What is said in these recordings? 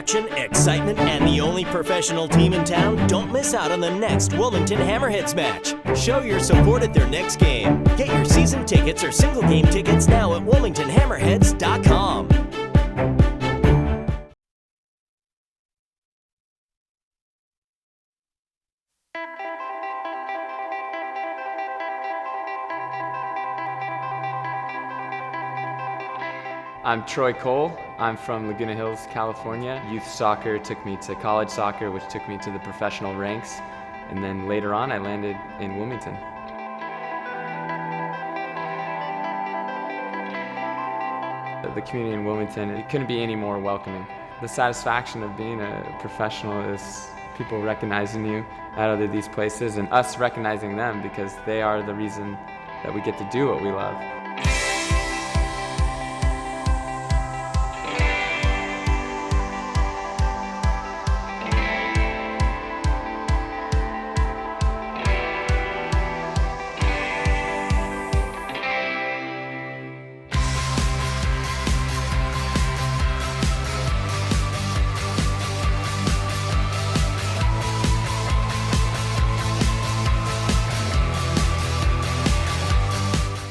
action, excitement, and the only professional team in town? Don't miss out on the next Wilmington Hammerheads match. Show your support at their next game. Get your season tickets or single game tickets now at WilmingtonHammerheads.com. I'm Troy Cole. I'm from Laguna Hills, California. Youth soccer took me to college soccer, which took me to the professional ranks. And then later on, I landed in Wilmington. The community in Wilmington, it couldn't be any more welcoming. The satisfaction of being a professional is people recognizing you at other these places and us recognizing them because they are the reason that we get to do what we love.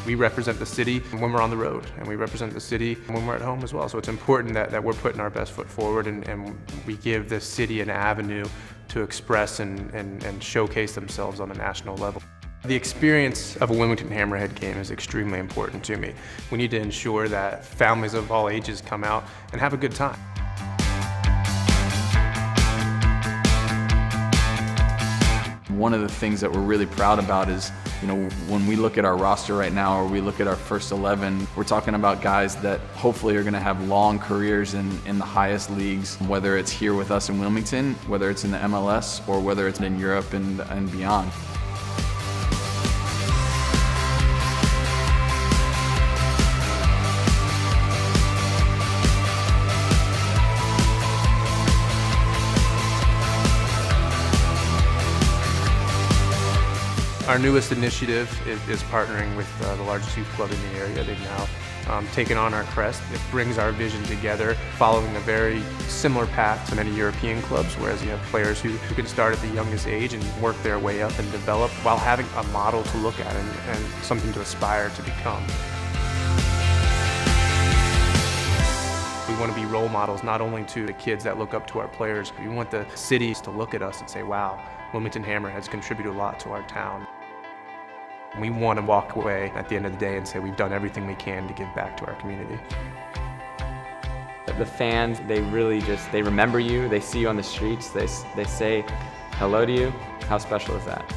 We represent the city when we're on the road, and we represent the city when we're at home as well. So it's important that we're putting our best foot forward and we give the city an avenue to express and showcase themselves on a national level. The experience of a Wilmington Hammerhead game is extremely important to me. We need to ensure that families of all ages come out and have a good time. One of the things that we're really proud about is, when we look at our roster right now or we look at our first 11, we're talking about guys that hopefully are going to have long careers in the highest leagues, whether it's here with us in Wilmington, whether it's in the MLS, or whether it's in Europe and beyond. Our newest initiative is partnering with the largest youth club in the area. They've now taken on our crest. It brings our vision together, following a very similar path to many European clubs, whereas you have players who can start at the youngest age and work their way up and develop while having a model to look at and something to aspire to become. We want to be role models not only to the kids that look up to our players, but we want the cities to look at us and say, wow, Wilmington Hammerheads contribute a lot to our town. We want to walk away at the end of the day and say we've done everything we can to give back to our community. The fans, they remember you, they see you on the streets, they say hello to you. How special is that?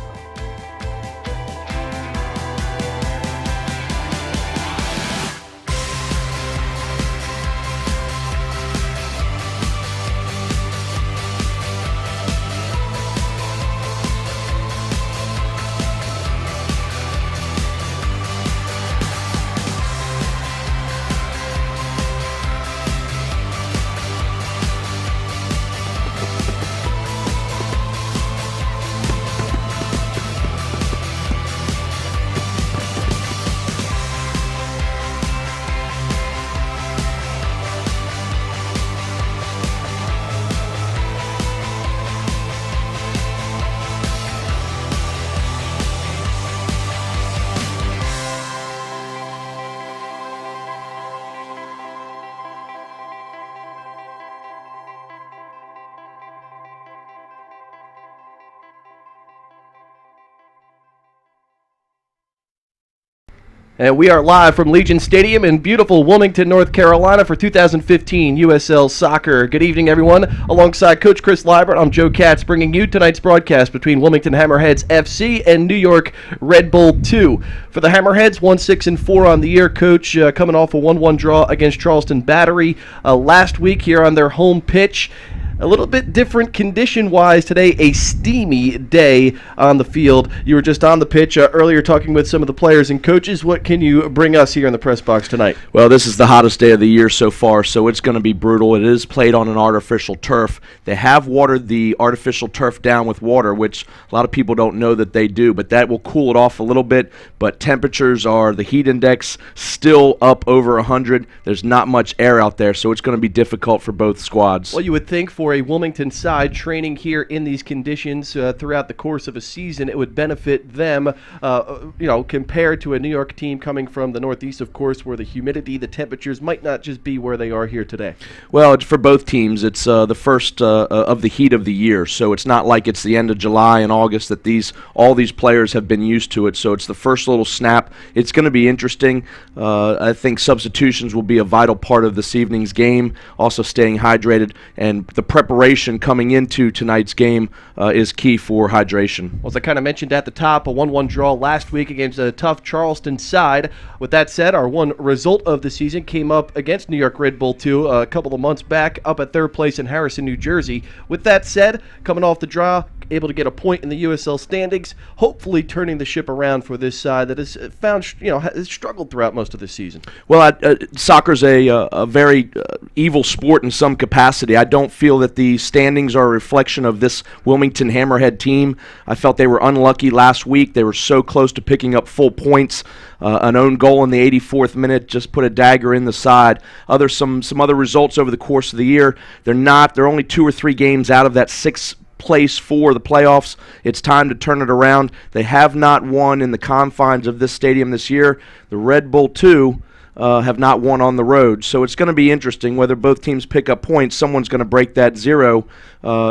And we are live from Legion Stadium in beautiful Wilmington, North Carolina for 2015 USL Soccer. Good evening, everyone. Alongside Coach Chris Liebert, I'm Joe Katz, bringing you tonight's broadcast between Wilmington Hammerheads FC and New York Red Bull 2. For the Hammerheads, 1-6-4 on the year. Coach, coming off a 1-1 draw against Charleston Battery last week here on their home pitch. A little bit different condition-wise today, a steamy day on the field. You were just on the pitch earlier talking with some of the players and coaches. What can you bring us here in the press box tonight? Well, this is the hottest day of the year so far, so it's going to be brutal. It is played on an artificial turf. They have watered the artificial turf down with water, which a lot of people don't know that they do, but that will cool it off a little bit. But temperatures are, the heat index, still up over 100. There's not much air out there, so it's going to be difficult for both squads. Well, you would think for a Wilmington side training here in these conditions throughout the course of a season, it would benefit them, compared to a New York team coming from the Northeast, of course, where the humidity, the temperatures might not just be where they are here today. Well, it's for both teams. It's the first of the heat of the year, so it's not like it's the end of July and August that all these players have been used to it, so it's the first little snap. It's going to be interesting. I think substitutions will be a vital part of this evening's game, also staying hydrated, and the preparation coming into tonight's game is key for hydration. Well, as I kind of mentioned at the top, a 1-1 draw last week against a tough Charleston side. With that said, our one result of the season came up against New York Red Bull 2 a couple of months back, up at third place in Harrison, New Jersey. With that said, coming off the draw, able to get a point in the USL standings, hopefully turning the ship around for this side that has has struggled throughout most of the season. Well, soccer's a very evil sport in some capacity. I don't feel that the standings are a reflection of this Wilmington Hammerhead team. I felt they were unlucky last week. They were so close to picking up full points. An own goal in the 84th minute just put a dagger in the side. Some other results over the course of the year. They're only 2 or 3 games out of that 6th place for the playoffs. It's time to turn it around. They have not won in the confines of this stadium this year. The Red Bull 2 have not won on the road, so it's going to be interesting whether both teams pick up points. Someone's going to break that 0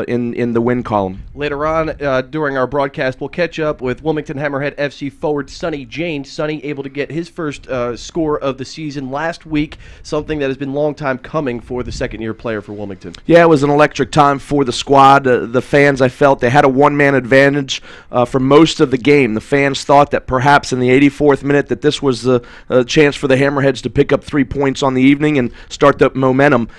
in the win column. Later on during our broadcast, we'll catch up with Wilmington Hammerhead FC forward Sonny James. Sonny able to get his first score of the season last week, something that has been a long time coming for the second-year player for Wilmington. Yeah, it was an electric time for the squad. The fans, I felt, they had a one-man advantage for most of the game. The fans thought that perhaps in the 84th minute that this was a chance for the Hammerheads to pick up 3 points on the evening and start the momentum.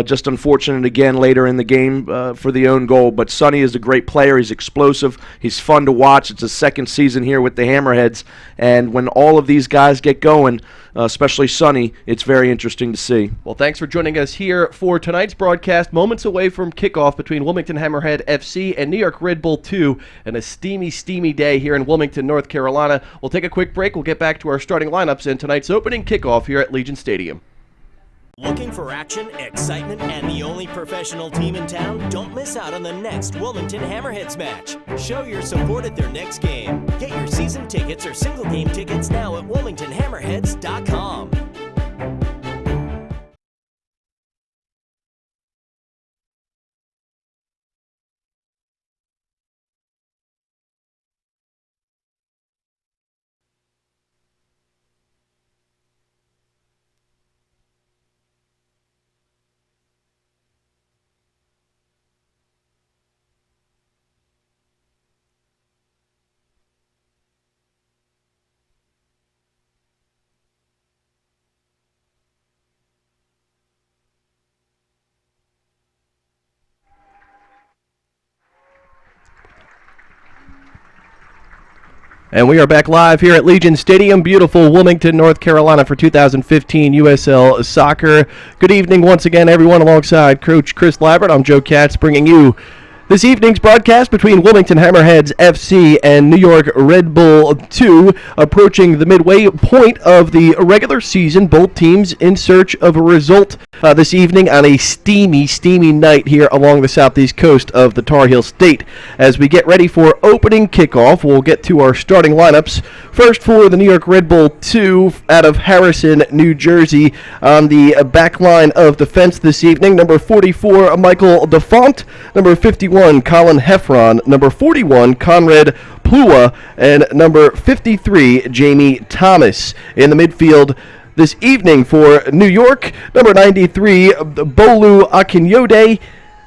Just unfortunate again later in the game for the own goal. But Sonny is a great player. He's explosive. He's fun to watch. It's his second season here with the Hammerheads. And when all of these guys get going, especially Sonny, it's very interesting to see. Well, thanks for joining us here for tonight's broadcast, moments away from kickoff between Wilmington Hammerhead FC and New York Red Bull 2, and a steamy, steamy day here in Wilmington, North Carolina. We'll take a quick break. We'll get back to our starting lineups and tonight's opening kickoff here at Legion Stadium. Looking for action, excitement, and the only professional team in town? Don't miss out on the next Wilmington Hammerheads match. Show your support at their next game. Get your season tickets or single game tickets now at WilmingtonHammerheads.com. And we are back live here at Legion Stadium, beautiful Wilmington, North Carolina for 2015 USL Soccer. Good evening once again, everyone, alongside Coach Chris Liebert. I'm Joe Katz bringing you this evening's broadcast between Wilmington Hammerheads FC and New York Red Bull 2, approaching the midway point of the regular season. Both teams in search of a result this evening on a steamy, steamy night here along the southeast coast of the Tar Heel State. As we get ready for opening kickoff, we'll get to our starting lineups. First for the New York Red Bull 2 out of Harrison, New Jersey, on the back line of defense this evening. Number 44, Michael DeFont. Number 51, Colin Heffron. Number 41, Conrad Plua. And number 53, Jamie Thomas. In the midfield this evening for New York, number 93, Bolu Akinyode.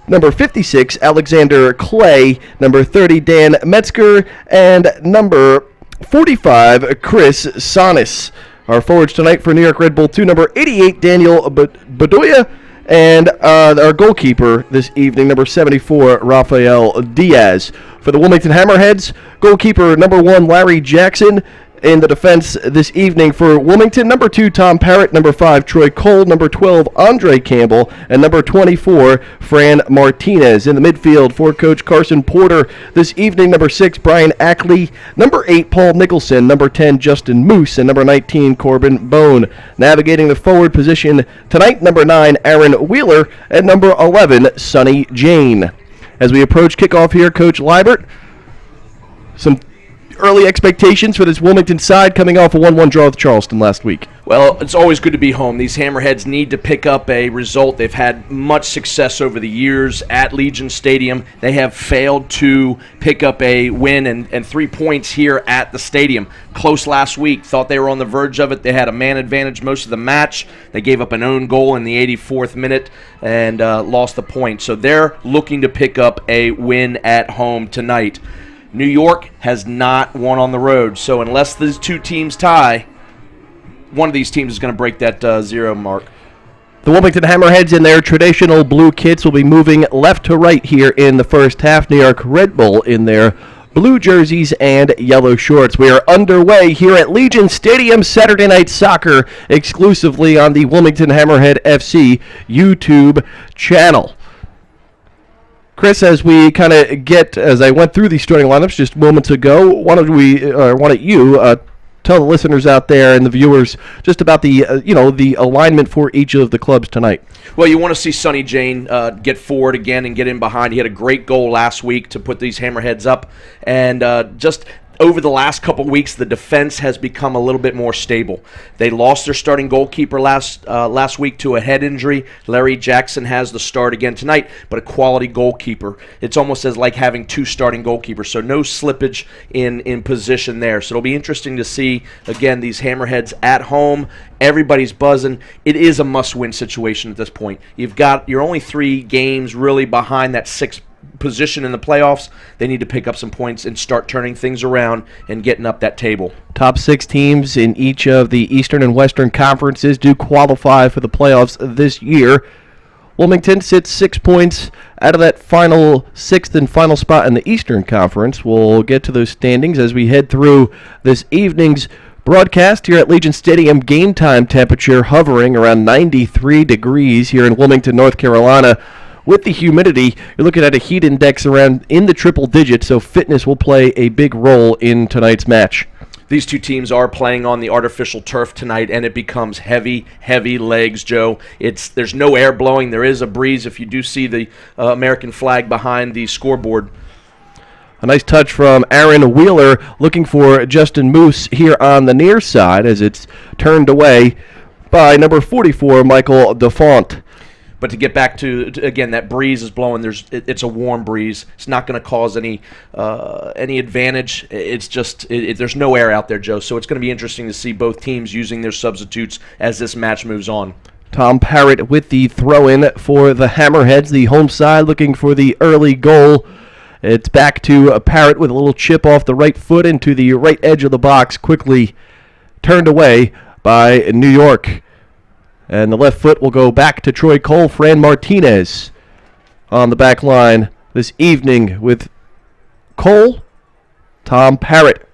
Number 56, Alexander Clay. Number 30, Dan Metzger. And number 45, Chris Sonis. Our forwards tonight for New York Red Bull 2, number 88, Daniel Bedoya. And our goalkeeper this evening, number 74, Rafael Diaz. For the Wilmington Hammerheads, goalkeeper number 1, Larry Jackson. In the defense this evening for Wilmington, number 2, Tom Parrott, number 5, Troy Cole, number 12, Andre Campbell, and number 24, Fran Martinez. In the midfield for Coach Carson Porter this evening, number 6, Brian Ackley, number 8, Paul Nicholson, number 10, Justin Moose, and number 19, Corbin Bone. Navigating the forward position tonight, number 9, Aaron Wheeler, and number 11, Sonny Jane. As we approach kickoff here, Coach Liebert, some early expectations for this Wilmington side coming off a 1-1 draw with Charleston last week. Well, it's always good to be home. These Hammerheads need to pick up a result. They've had much success over the years at Legion Stadium. They have failed to pick up a win and 3 points here at the stadium. Close last week. Thought they were on the verge of it. They had a man advantage most of the match. They gave up an own goal in the 84th minute and lost the point. So they're looking to pick up a win at home tonight. New York has not won on the road, so unless these two teams tie, one of these teams is going to break that 0 mark. The Wilmington Hammerheads in their traditional blue kits will be moving left to right here in the first half. New York Red Bull in their blue jerseys and yellow shorts. We are underway here at Legion Stadium, Saturday Night Soccer, exclusively on the Wilmington Hammerhead FC YouTube channel. Chris, as we kind of as I went through these starting lineups just moments ago, why don't you tell the listeners out there and the viewers just about the alignment for each of the clubs tonight? Well, you want to see Sonny Jane get forward again and get in behind. He had a great goal last week to put these Hammerheads up, and just over the last couple weeks, the defense has become a little bit more stable. They lost their starting goalkeeper last week to a head injury. Larry Jackson has the start again tonight, but a quality goalkeeper. It's almost as like having 2 starting goalkeepers, so no slippage in position there. So it'll be interesting to see, again, these Hammerheads at home. Everybody's buzzing. It is a must-win situation at this point. You're only 3 games really behind that 6th position in the playoffs. They need to pick up some points and start turning things around and getting up that table. Top 6 teams in each of the Eastern and Western conferences do qualify for the playoffs this year. Wilmington sits 6 points out of that final 6th and final spot in the Eastern Conference. We'll get to those standings as we head through this evening's broadcast here at Legion Stadium. Game time temperature hovering around 93 degrees here in Wilmington, North Carolina. With the humidity, you're looking at a heat index around in the triple digits, so fitness will play a big role in tonight's match. These two teams are playing on the artificial turf tonight, and it becomes heavy, heavy legs, Joe. There's no air blowing. There is a breeze if you do see the American flag behind the scoreboard. A nice touch from Aaron Wheeler, looking for Justin Moose here on the near side as it's turned away by number 44, Michael DeFont. But to get back to again, that breeze is blowing. It's a warm breeze. It's not going to cause any advantage. It's just there's no air out there, Joe. So it's going to be interesting to see both teams using their substitutes as this match moves on. Tom Parrott with the throw-in for the Hammerheads. The home side looking for the early goal. It's back to Parrott with a little chip off the right foot into the right edge of the box, quickly turned away by New York. And the left foot will go back to Troy Cole. Fran Martinez on the back line this evening with Cole. Tom Parrott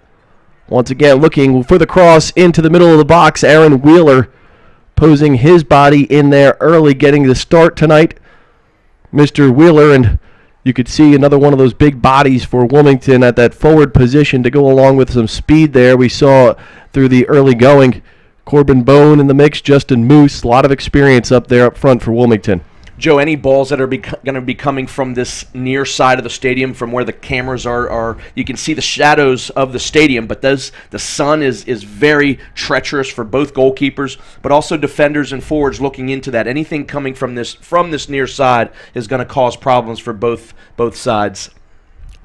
once again looking for the cross into the middle of the box. Aaron Wheeler posing his body in there early, getting the start tonight. Mr. Wheeler, and you could see another one of those big bodies for Wilmington at that forward position to go along with some speed there. We saw through the early going. Corbin Bone in the mix, Justin Moose, a lot of experience up there up front for Wilmington. Joe, any balls that are going to be coming from this near side of the stadium, from where the cameras are, you can see the shadows of the stadium, but the sun is very treacherous for both goalkeepers, but also defenders and forwards looking into that. Anything coming from this near side is going to cause problems for both sides.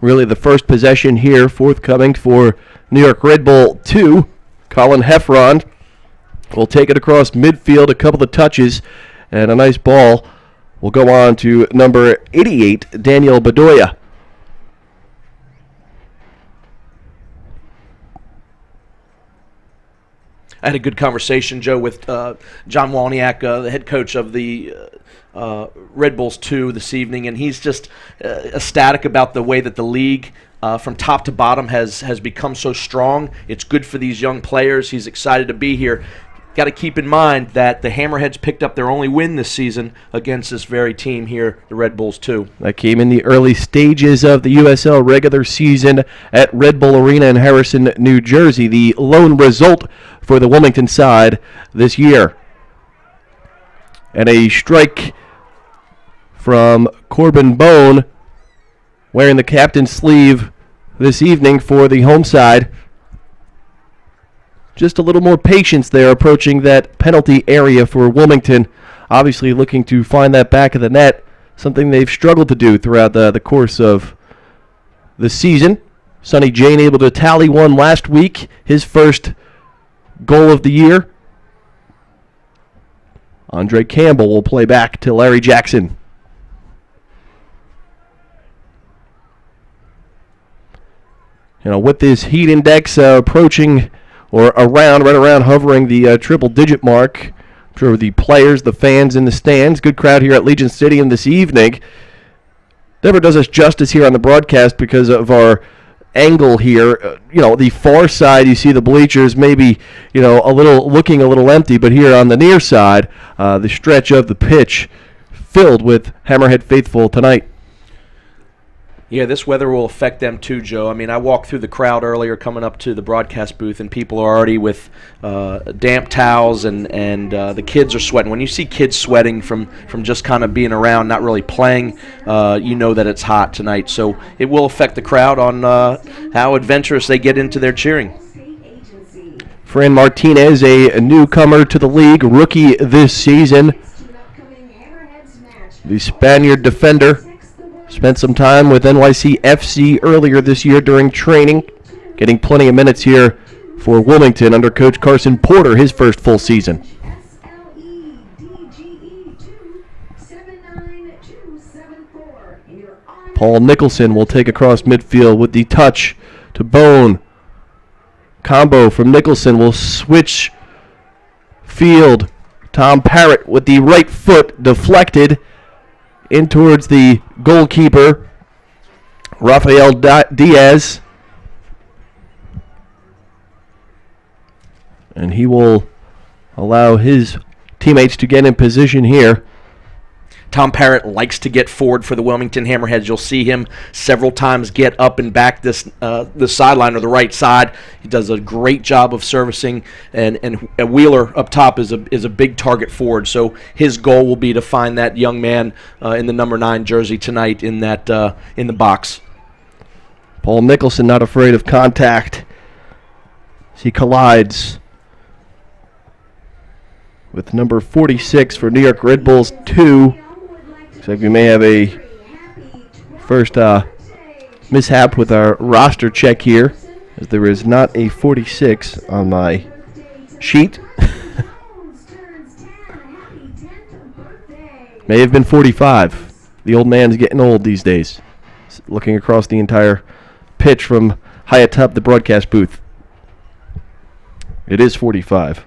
Really the first possession here forthcoming for New York Red Bull 2. Colin Heffron will take it across midfield, a couple of touches, and a nice ball will go on to number 88, Daniel Bedoya. I had a good conversation, Joe, with John Wawniak, the head coach of the Red Bulls 2 this evening, and he's just ecstatic about the way that the league from top to bottom has become so strong. It's good for these young players. He's excited to be here. Got to keep in mind that the Hammerheads picked up their only win this season against this very team here, the Red Bulls 2. That came in the early stages of the USL regular season at Red Bull Arena in Harrison, New Jersey. The lone result for the Wilmington side this year. And a strike from Corbin Bone, wearing the captain's sleeve this evening for the home side. Just a little more patience there approaching that penalty area for Wilmington. Obviously looking to find that back of the net, something they've struggled to do throughout the course of the season. Sonny Jane able to tally one last week, his first goal of the year. Andre Campbell will play back to Larry Jackson. With this heat index approaching or right around hovering the triple-digit mark, I'm sure the players, the fans in the stands, good crowd here at Legion Stadium this evening. Never does us justice here on the broadcast because of our angle here. The far side, you see the bleachers maybe, looking a little empty, but here on the near side, the stretch of the pitch filled with Hammerhead faithful tonight. Yeah, this weather will affect them too, Joe. I mean, I walked through the crowd earlier coming up to the broadcast booth, and people are already with damp towels, and the kids are sweating. When you see kids sweating from just kind of being around, not really playing, you know that it's hot tonight. So it will affect the crowd on how adventurous they get into their cheering. Fran Martinez, a newcomer to the league, rookie this season. The Spaniard defender. Spent some time with NYC FC earlier this year during training, getting plenty of minutes here for Wilmington under Coach Carson Porter, his first full season. Paul Nicholson will take across midfield with the touch to Bone. Combo from Nicholson will switch field. Tom Parrott with the right foot deflected in towards the goalkeeper, Rafael Diaz. And he will allow his teammates to get in position here. Tom Parrott likes to get forward for the Wilmington Hammerheads. You'll see him several times get up and back the sideline or the right side. He does a great job of servicing, and Wheeler up top is a big target forward. So his goal will be to find that young man in the number 9 jersey tonight in the box. Paul Nicholson not afraid of contact as he collides with number 46 for New York Red Bulls 2. Looks like we may have a first mishap with our roster check here, as there is not a 46 on my sheet. May have been 45. The old man's getting old these days. Looking across the entire pitch from high atop the broadcast booth. It is 45.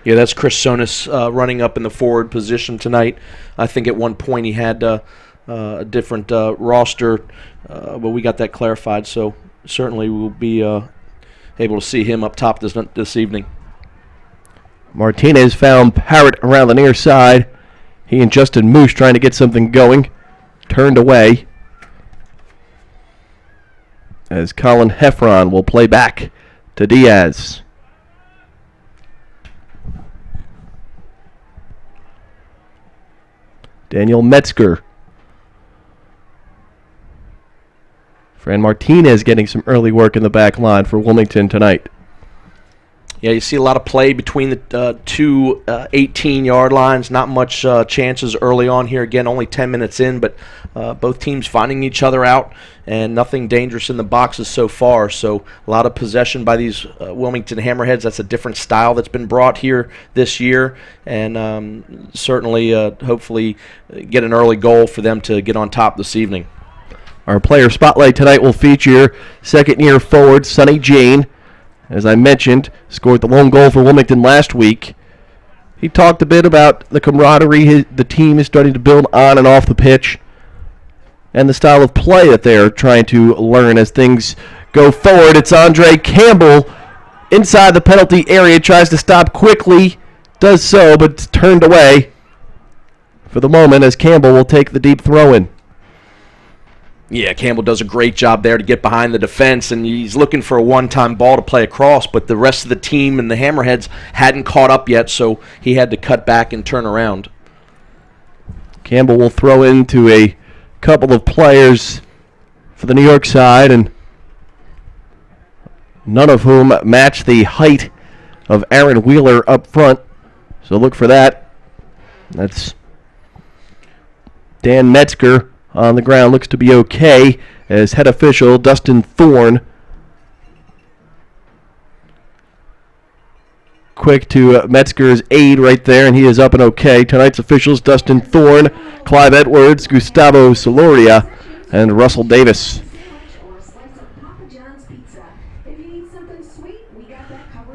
Yeah, that's Chris Sonis running up in the forward position tonight. I think at one point he had a different roster, but we got that clarified, so certainly we'll be able to see him up top this evening. Martinez found Parrott around the near side. He and Justin Moose trying to get something going. Turned away. As Colin Heffron will play back to Diaz. Daniel Metzger. Fran Martinez getting some early work in the back line for Wilmington tonight. Yeah, you see a lot of play between the two 18-yard lines. Not much chances early on here. Again, only 10 minutes in, but both teams finding each other out, and nothing dangerous in the boxes so far. So a lot of possession by these Wilmington Hammerheads. That's a different style that's been brought here this year, and certainly, hopefully, get an early goal for them to get on top this evening. Our player spotlight tonight will feature second-year forward Sonny Jane, as I mentioned, scored the lone goal for Wilmington last week. He talked a bit about the camaraderie the team is starting to build on and off the pitch, and the style of play that they're trying to learn as things go forward. It's Andre Campbell inside the penalty area, tries to stop quickly, does so, but it's turned away for the moment as Campbell will take the deep throw-in. Yeah, Campbell does a great job there to get behind the defense, and he's looking for a one-time ball to play across, but the rest of the team and the Hammerheads hadn't caught up yet, so he had to cut back and turn around. Campbell will throw into a couple of players for the New York side, and none of whom match the height of Aaron Wheeler up front, so look for that. That's Dan Metzger on the ground, looks to be okay, as head official Dustin Thorne quick to Metzger's aid right there, and he is up and okay. Tonight's officials: Dustin Thorne, Clive Edwards, Gustavo Soloria, and Russell Davis.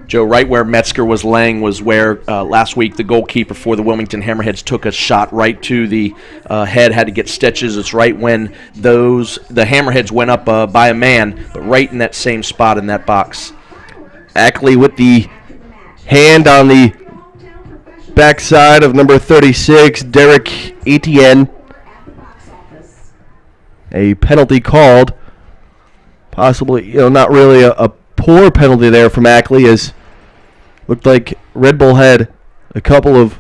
Joe, right where Metzger was laying was where last week the goalkeeper for the Wilmington Hammerheads took a shot right to the head, had to get stitches. It's right when the Hammerheads went up by a man, but right in that same spot in that box. Ackley with the hand on the backside of number 36, Derek Etienne. A penalty called. Possibly, not really a poor penalty there from Ackley, as looked like Red Bull had a couple of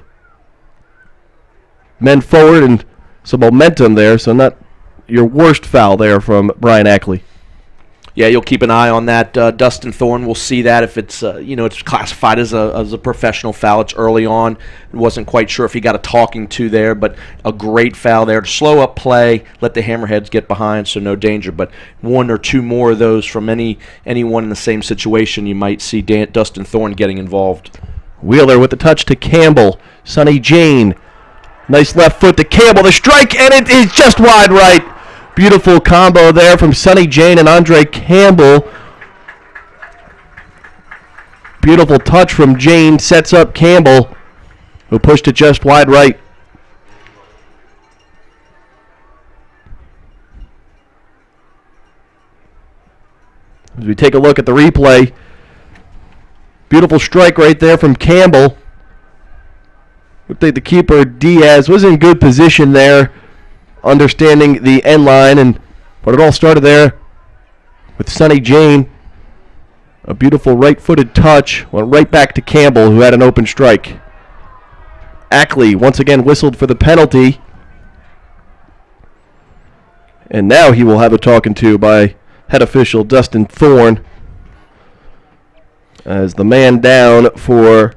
men forward and some momentum there, so not your worst foul there from Brian Ackley. Yeah, you'll keep an eye on that. Dustin Thorne will see that if it's it's classified as a professional foul. It's early on. Wasn't quite sure if he got a talking to there, but a great foul there to slow up play, let the Hammerheads get behind, so no danger. But one or two more of those from anyone in the same situation, you might see Dustin Thorne getting involved. Wheeler with the touch to Campbell. Sonny Jane. Nice left foot to Campbell. The strike, and it is just wide right. Beautiful combo there from Sonny Jane and Andre Campbell. Beautiful touch from Jane, sets up Campbell, who pushed it just wide right. As we take a look at the replay, beautiful strike right there from Campbell. Looked like the keeper, Diaz, was in good position there, understanding the end line, but it all started there with Sonny Jane. A beautiful right-footed touch, went right back to Campbell, who had an open strike. Ackley once again whistled for the penalty, and now he will have a talking to by head official Dustin Thorne, as the man down for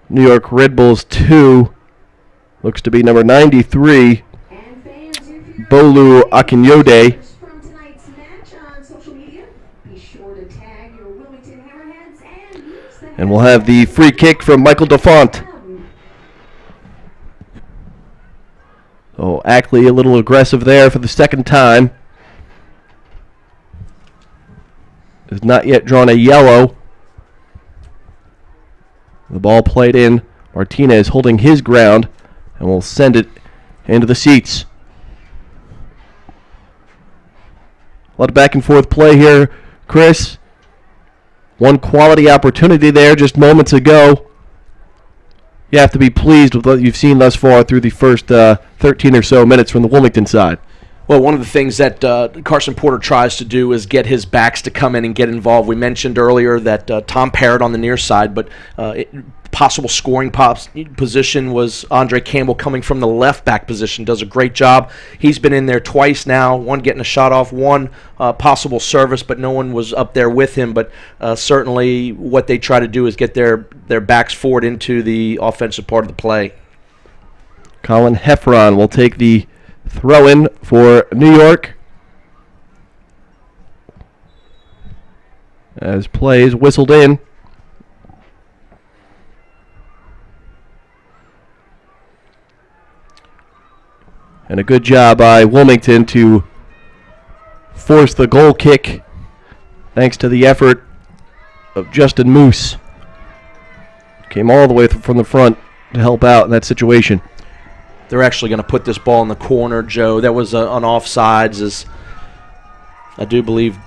New York Red Bulls 2 looks to be number 93, Bolu Akinyode. And we'll have the free kick from Michael DeFont. So Ackley a little aggressive there for the second time. Has not yet drawn a yellow. The ball played in. Martinez holding his ground, and will send it into the seats. A lot of back and forth play here, Chris. One quality opportunity there just moments ago. You have to be pleased with what you've seen thus far through the first 13 or so minutes from the Wilmington side. Well, one of the things that Carson Porter tries to do is get his backs to come in and get involved. We mentioned earlier that Tom Parrott on the near side, but possible scoring position was Andre Campbell coming from the left back position. Does a great job. He's been in there twice now, one getting a shot off, one possible service, but no one was up there with him. But certainly what they try to do is get their backs forward into the offensive part of the play. Colin Heffron will take the throw-in for New York, as play is whistled in. And a good job by Wilmington to force the goal kick, thanks to the effort of Justin Moose. Came all the way from the front to help out in that situation. They're actually going to put this ball in the corner, Joe. That was on offsides, as I do believe.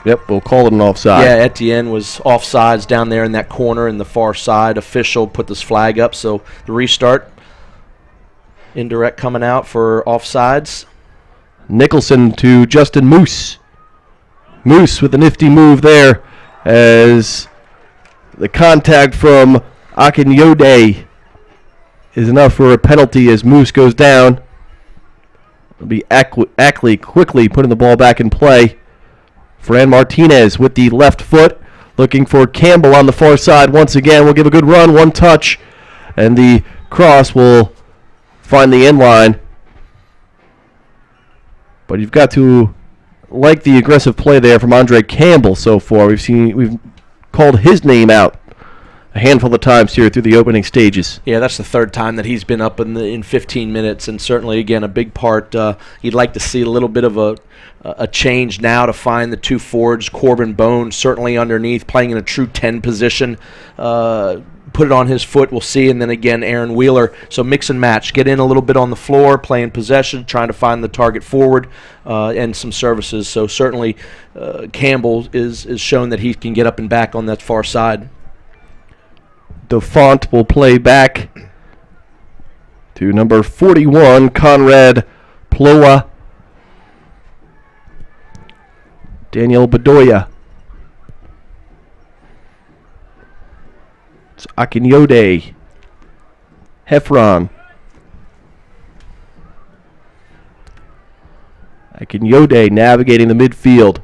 Yep, we'll call it an offside. Yeah, Etienne was offsides down there in that corner in the far side. Official put this flag up, so the restart. Indirect coming out for offsides. Nicholson to Justin Moose. Moose with a nifty move there as the contact from Akinyode is enough for a penalty as Moose goes down. It'll be Ackley quickly putting the ball back in play. Fran Martinez with the left foot, looking for Campbell on the far side once again. We'll give a good run, one touch, and the cross will find the end line. But you've got to like the aggressive play there from Andre Campbell so far. We've called his name out a handful of times here through the opening stages. Yeah, that's the third time that he's been up in 15 minutes, and certainly, again, a big part. You'd like to see a little bit of a change now to find the two forwards. Corbin Bone certainly underneath, playing in a true 10 position. Put it on his foot, we'll see, and then again, Aaron Wheeler. So mix and match. Get in a little bit on the floor, playing possession, trying to find the target forward, and some services. So certainly Campbell is shown that he can get up and back on that far side. DeFont will play back to number 41, Conrad Ploa. Daniel Bedoya. It's Akinyode. Heffron. Akinyode navigating the midfield.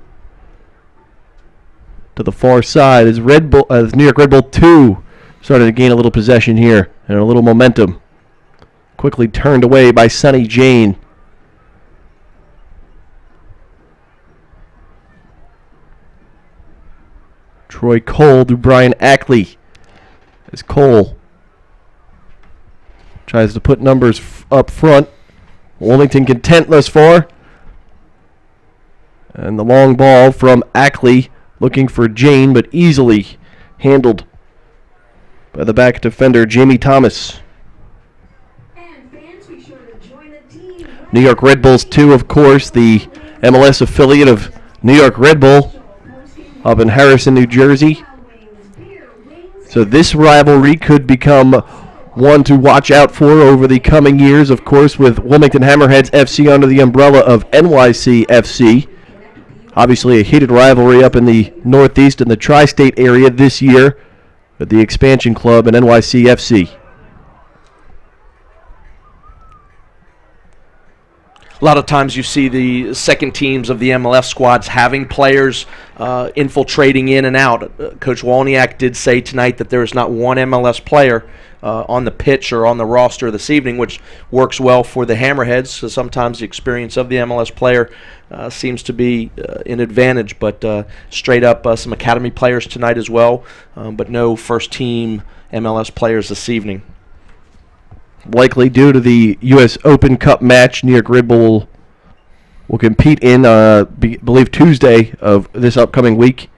To the far side is New York Red Bull 2. Starting to gain a little possession here and a little momentum. Quickly turned away by Sonny Jane. Troy Cole to Brian Ackley. As Cole tries to put numbers up front. Wilmington content thus far. And the long ball from Ackley looking for Jane, but easily handled by the back defender, Jamie Thomas. New York Red Bulls 2, of course, the MLS affiliate of New York Red Bull up in Harrison, New Jersey. So this rivalry could become one to watch out for over the coming years, of course, with Wilmington Hammerheads FC under the umbrella of NYC FC. Obviously a heated rivalry up in the Northeast and the tri-state area this year with the expansion club and NYCFC. A lot of times you see the second teams of the MLS squads having players infiltrating in and out. Coach Wolniak did say tonight that there is not one MLS player on the pitch or on the roster this evening, which works well for the Hammerheads. So sometimes the experience of the MLS player seems to be an advantage, but straight up some academy players tonight as well, but no first team MLS players this evening. Likely due to the U.S. Open Cup match New York Red Bull will compete in, believe Tuesday of this upcoming week.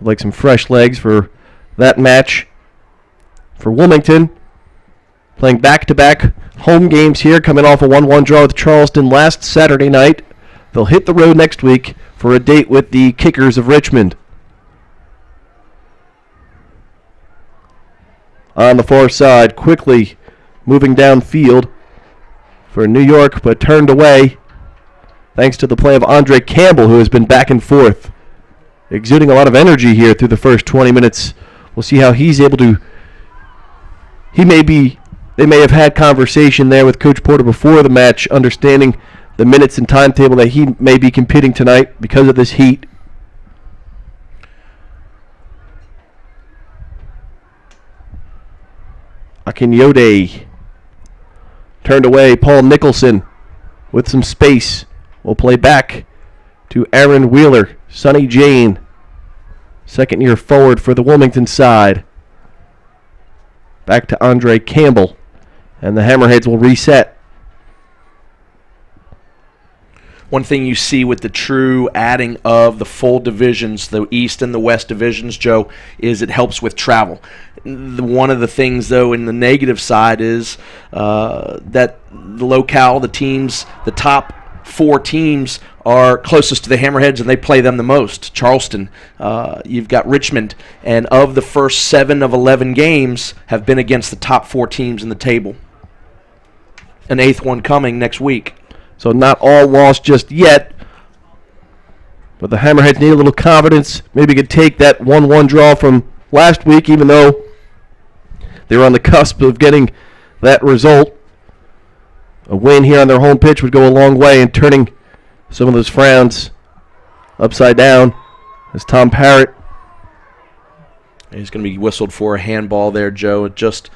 Like some fresh legs for that match. For Wilmington, playing back-to-back home games here, coming off a 1-1 draw with Charleston last Saturday night. They'll hit the road next week for a date with the Kickers of Richmond. On the far side, quickly moving downfield for New York, but turned away thanks to the play of Andre Campbell, who has been back and forth, exuding a lot of energy here through the first 20 minutes. We'll see how he's able to. They may have had conversation there with Coach Porter before the match, understanding the minutes and timetable that he may be competing tonight because of this heat. Akinyode turned away. Paul Nicholson with some space will play back to Aaron Wheeler. Sonny Jane, second year forward for the Wilmington side. Back to Andre Campbell, and the Hammerheads will reset. one thing you see with the true adding of the full divisions, the East and the West divisions, Joe, is it helps with travel. One of the things, though, in the negative side is that the locale, the teams, the top 4 teams are closest to the Hammerheads, and they play them the most. Charleston, you've got Richmond, and of the first 7 of 11 games have been against the top 4 teams in the table. An 8th one coming next week. So not all lost just yet, but the Hammerheads need a little confidence. Maybe could take that 1-1 draw from last week, even though they were on the cusp of getting that result. A win here on their home pitch would go a long way in turning some of those frowns upside down. As Tom Parrott, he's going to be whistled for a handball there, Joe. It just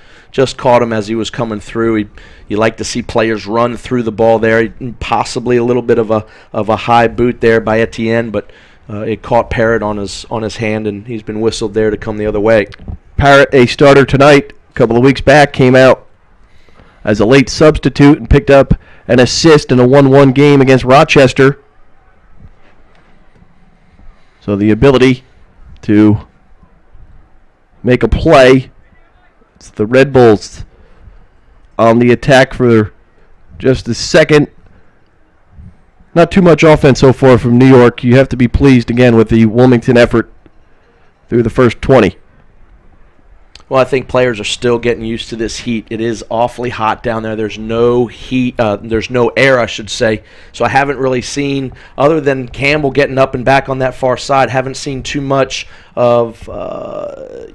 caught him as he was coming through. You like to see players run through the ball there. Possibly a little bit of a high boot there by Etienne, but it caught Parrott on his hand, and he's been whistled there to come the other way. Parrott, a starter tonight, a couple of weeks back, came out as a late substitute and picked up an assist in a 1-1 game against Rochester. So the ability to make a play. It's the Red Bulls on the attack for just a second. Not too much offense so far from New York. You have to be pleased again with the Wilmington effort through the first 20. Well, I think players are still getting used to this heat. It is awfully hot down there. There's no heat. There's no air, I should say. So I haven't really seen, other than Campbell getting up and back on that far side, haven't seen too much of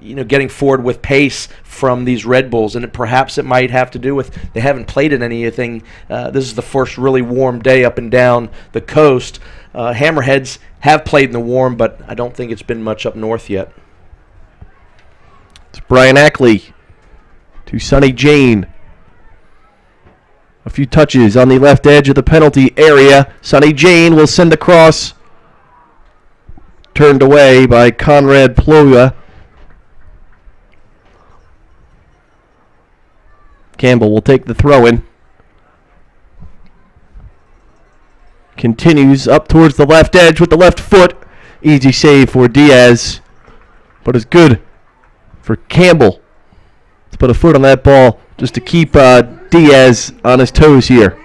getting forward with pace from these Red Bulls. And perhaps it might have to do with they haven't played in anything. This is the first really warm day up and down the coast. Hammerheads have played in the warm, but I don't think it's been much up north yet. It's Brian Ackley to Sonny Jane. A few touches on the left edge of the penalty area. Sonny Jane will send across. Turned away by Conrad Ploya. Campbell will take the throw-in. Continues up towards the left edge with the left foot. Easy save for Diaz. But it's good for Campbell to put a foot on that ball just to keep Diaz on his toes here.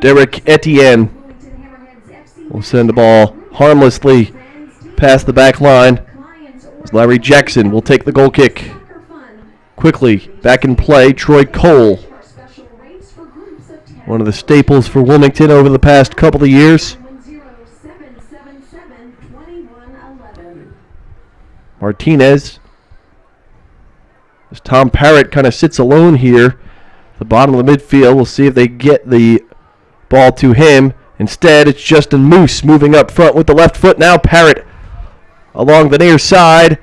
Derek Etienne will send the ball harmlessly past the back line. As Larry Jackson will take the goal kick. Quickly, back in play, Troy Cole. One of the staples for Wilmington over the past couple of years. Martinez. As Tom Parrott kind of sits alone here. The bottom of the midfield. We'll see if they get the ball to him. Instead, it's Justin Moose moving up front with the left foot. Now Parrott along the near side.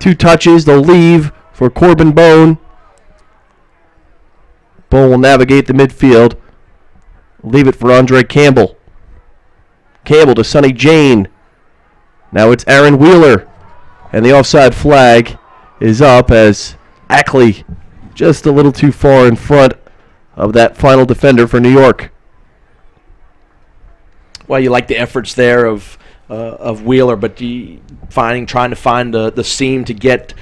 2 touches, they'll leave for Corbin Bone. Bone will navigate the midfield. Leave it for Andre Campbell. Campbell to Sonny Jane. Now it's Aaron Wheeler. And the offside flag is up as Ackley just a little too far in front of that final defender for New York. Well, you like the efforts there of Wheeler, but trying to find the seam to get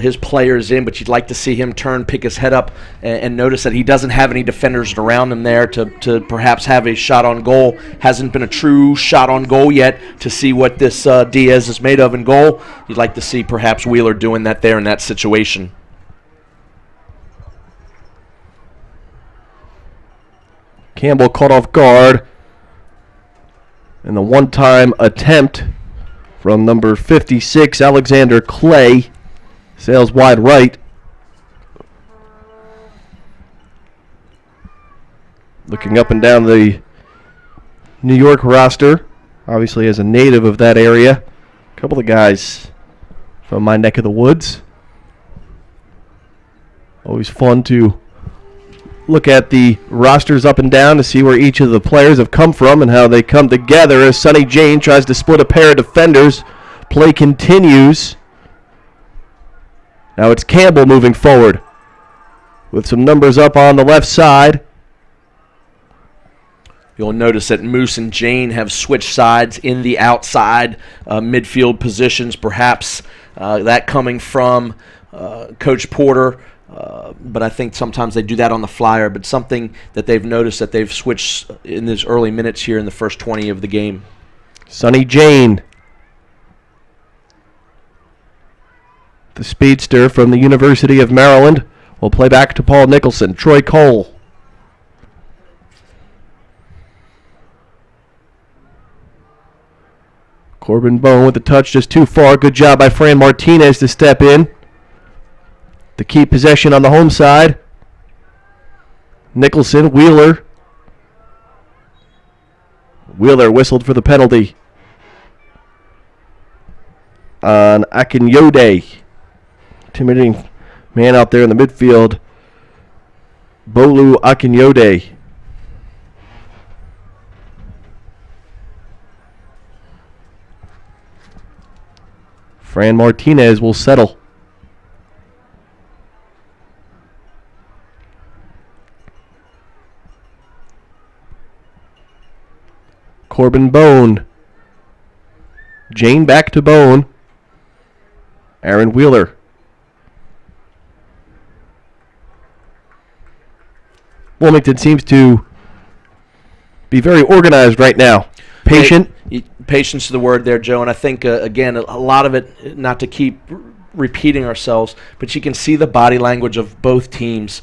his players in, but you'd like to see him turn, pick his head up, and notice that he doesn't have any defenders around him there to perhaps have a shot on goal. Hasn't been a true shot on goal yet to see what this Diaz is made of in goal. You'd like to see perhaps Wheeler doing that there in that situation. Campbell caught off guard. And the one-time attempt from number 56, Alexander Clay, sails wide right. Looking up and down the New York roster, obviously as a native of that area, a couple of guys from my neck of the woods. Always fun to look at the rosters up and down to see where each of the players have come from and how they come together as Sonny Jane tries to split a pair of defenders. Play continues. Now it's Campbell moving forward with some numbers up on the left side. You'll notice that Moose and Jane have switched sides in the outside midfield positions, perhaps that coming from Coach Porter. But I think sometimes they do that on the flyer, but something that they've noticed that they've switched in these early minutes here in the first 20 of the game. Sonny Jane, the speedster from the University of Maryland, will play back to Paul Nicholson. Troy Cole. Corbin Bone with the touch just too far. Good job by Fran Martinez to step in to keep possession on the home side. Nicholson, Wheeler. Wheeler whistled for the penalty on Akinyode. Intimidating man out there in the midfield. Bolu Akinyode. Fran Martinez will settle. Corbin Bone. Jane back to Bone. Aaron Wheeler. Wilmington seems to be very organized right now. Patient. Patience is the word there, Joe, and I think, again, a lot of it, not to keep repeating ourselves, but you can see the body language of both teams.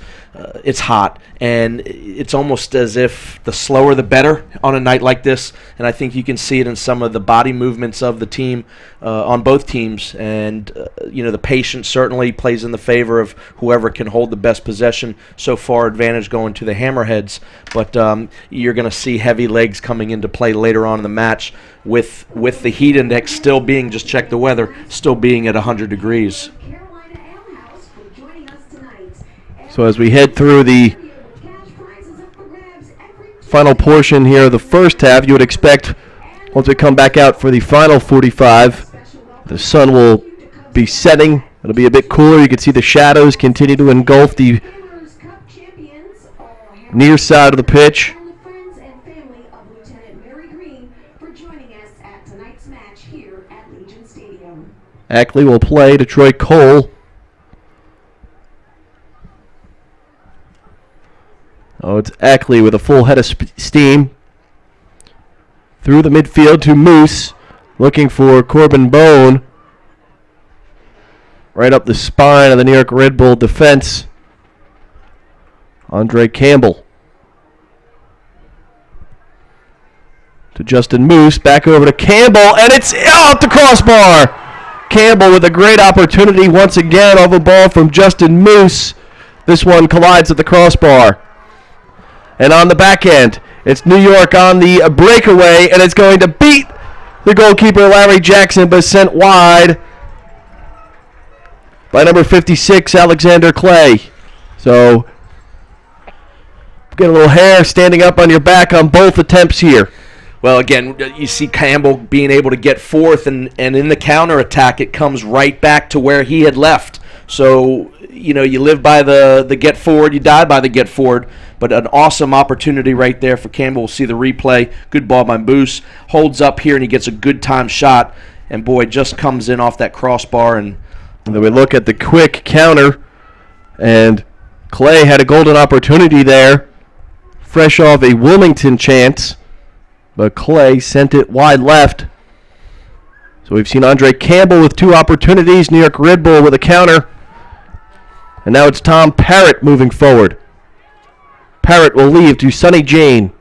It's hot, and it's almost as if the slower the better on a night like this, and I think you can see it in some of the body movements of the team on both teams, and the patience certainly plays in the favor of whoever can hold the best possession. So far, advantage going to the Hammerheads, but you're going to see heavy legs coming into play later on in the match with the heat index still being, just check the weather, still being at 100 degrees. So as we head through the final portion here of the first half, you would expect once we come back out for the final 45, the sun will be setting. It'll be a bit cooler. You can see the shadows continue to engulf the near side of the pitch. Ackley will play to Troy Cole. Oh, it's Ackley with a full head of steam. Through the midfield to Moose, looking for Corbin Bone. Right up the spine of the New York Red Bull defense. Andre Campbell. To Justin Moose, back over to Campbell, and it's off the crossbar! Campbell with a great opportunity once again off a ball from Justin Moose. This one collides at the crossbar. And on the back end, it's New York on the breakaway, and it's going to beat the goalkeeper Larry Jackson, but sent wide by number 56, Alexander Clay. So, get a little hair standing up on your back on both attempts here. Well, again, you see Campbell being able to get forth, and in the counterattack, it comes right back to where he had left. So, you live by the get forward, you die by the get forward. But an awesome opportunity right there for Campbell. We'll see the replay. Good ball by Moose. Holds up here, and he gets a good time shot. And, boy, just comes in off that crossbar. And then we look at the quick counter, and Clay had a golden opportunity there. Fresh off a Wilmington chance. But Clay sent it wide left. So we've seen Andre Campbell with two opportunities. New York Red Bull with a counter. And now it's Tom Parrott moving forward. Parrott will leave to Sonny Jane.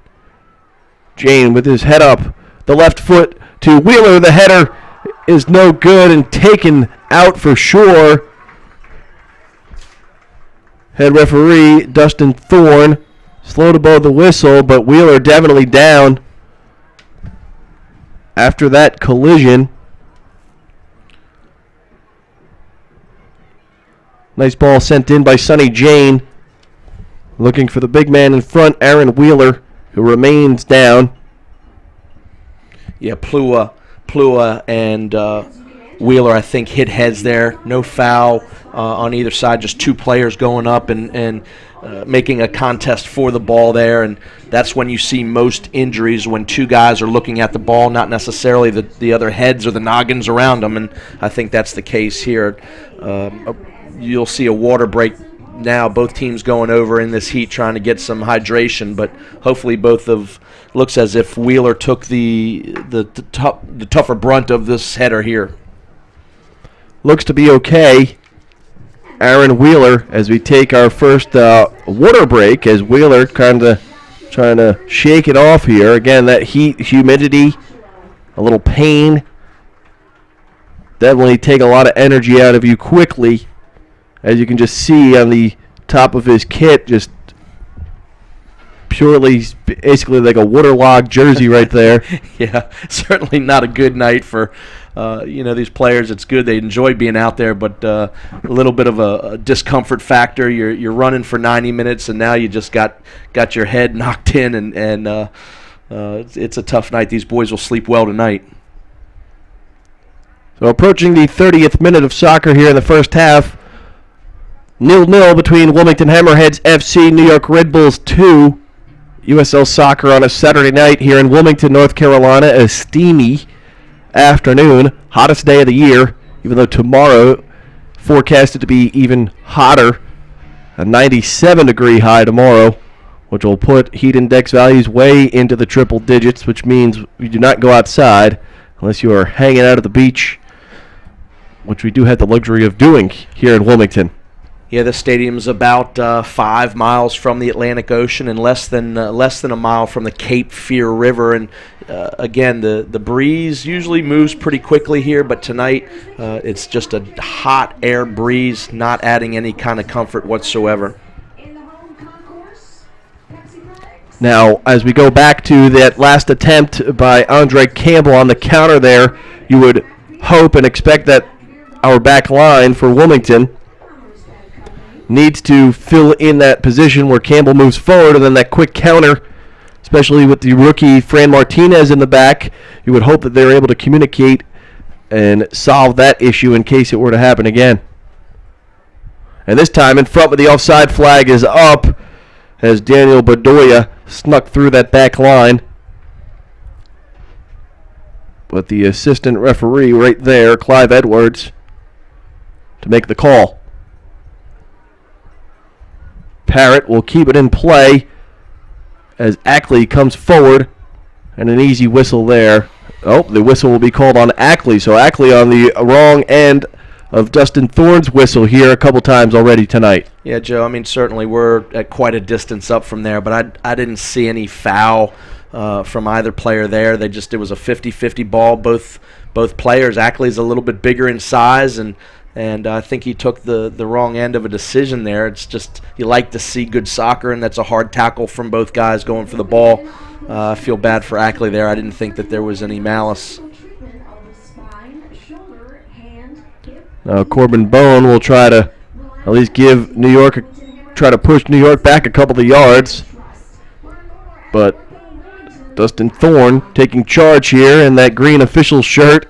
Jane with his head up. The left foot to Wheeler. The header is no good and taken out for sure. Head referee Dustin Thorne. Slow to blow the whistle, but Wheeler definitely down after that collision. Nice ball sent in by Sonny Jane. Looking for the big man in front, Aaron Wheeler, who remains down. Yeah, Plua and Wheeler, I think, hit heads there. No foul on either side, just two players going up and making a contest for the ball there. And that's when you see most injuries, when two guys are looking at the ball, not necessarily the other heads or the noggins around them. And I think that's the case here. You'll see a water break now, both teams going over in this heat trying to get some hydration, but hopefully looks as if Wheeler took the tougher brunt of this header here. Looks to be okay. Aaron Wheeler, as we take our first water break, as Wheeler kind of trying to shake it off here. Again, that heat, humidity, a little pain, definitely take a lot of energy out of you quickly. As you can just see on the top of his kit, just purely, basically like a waterlogged jersey right there. Yeah, certainly not a good night for these players. It's good they enjoy being out there, but a little bit of a discomfort factor. You're running for 90 minutes, and now you just got your head knocked in, and it's a tough night. These boys will sleep well tonight. So approaching the 30th minute of soccer here in the first half. 0-0 between Wilmington Hammerheads FC, New York Red Bulls 2. USL Soccer on a Saturday night here in Wilmington, North Carolina. A steamy afternoon, hottest day of the year, even though tomorrow forecasted to be even hotter. A 97-degree high tomorrow, which will put heat index values way into the triple digits, which means you do not go outside unless you are hanging out at the beach, which we do have the luxury of doing here in Wilmington. Yeah, the stadium's about 5 miles from the Atlantic Ocean and less than a mile from the Cape Fear River. And again, the breeze usually moves pretty quickly here, but tonight it's just a hot air breeze, not adding any kind of comfort whatsoever. Now, as we go back to that last attempt by Andre Campbell on the counter there, you would hope and expect that our back line for Wilmington needs to fill in that position where Campbell moves forward, and then that quick counter, especially with the rookie Fran Martinez in the back, you would hope that they're able to communicate and solve that issue in case it were to happen again. And this time in front, with the offside flag is up as Daniel Bedoya snuck through that back line. But the assistant referee right there, Clive Edwards, to make the call. Parrott will keep it in play as Ackley comes forward, and an easy whistle there. Oh, the whistle will be called on Ackley, so Ackley on the wrong end of Dustin Thorne's whistle here a couple times already tonight. Yeah, Joe, I mean, certainly we're at quite a distance up from there, but I didn't see any foul from either player there. It was a 50-50 ball, both players. Ackley's a little bit bigger in size, and I think he took the wrong end of a decision there. It's just, you like to see good soccer, and that's a hard tackle from both guys going for the ball. I feel bad for Ackley there. I didn't think that there was any malice. Now Corbin Bone will try to at least give New York, try to push New York back a couple of yards. But Dustin Thorne taking charge here in that green official shirt.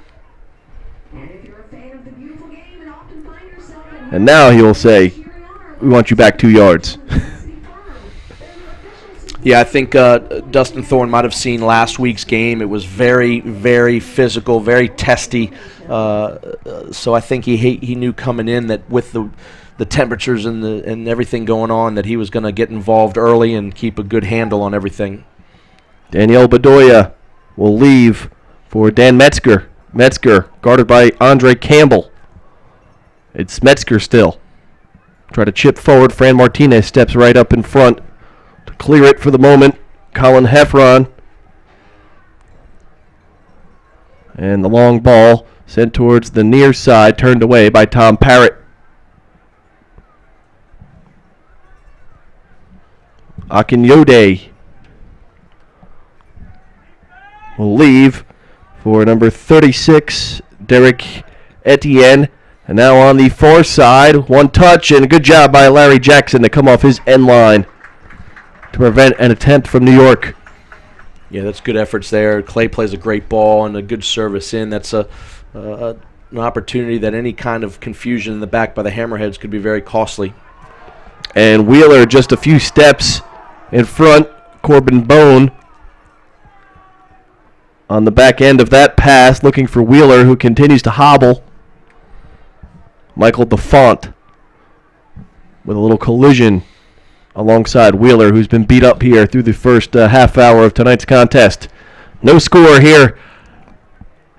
And now he will say, we want you back 2 yards. Yeah, I think Dustin Thorne might have seen last week's game. It was very, very physical, very testy. So I think he knew coming in that with the temperatures and everything going on that he was going to get involved early and keep a good handle on everything. Daniel Bedoya will leave for Dan Metzger. Metzger guarded by Andre Campbell. It's Metzger still. Try to chip forward. Fran Martinez steps right up in front to clear it for the moment. Colin Heffron. And the long ball sent towards the near side, turned away by Tom Parrott. Akinyode will leave for number 36, Derek Etienne. And now on the far side, one touch, and a good job by Larry Jackson to come off his end line. to prevent an attempt from New York. Yeah, that's good efforts there. Clay plays a great ball and a good service in. That's an opportunity that any kind of confusion in the back by the Hammerheads could be very costly. And Wheeler just a few steps in front. Corbin Bone on the back end of that pass, looking for Wheeler, who continues to hobble. Michael DeFont with a little collision alongside Wheeler, who's been beat up here through the first half hour of tonight's contest. No score here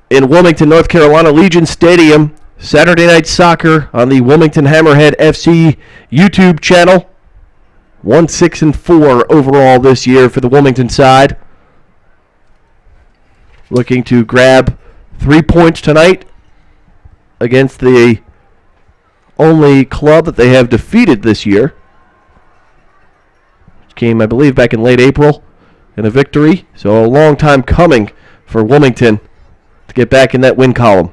in Wilmington, North Carolina, Legion Stadium. Saturday Night Soccer on the Wilmington Hammerhead FC YouTube channel. 1-6-4 overall this year for the Wilmington side. Looking to grab 3 points tonight against the only club that they have defeated this year. Which came, I believe, back in late April in a victory. So a long time coming for Wilmington to get back in that win column.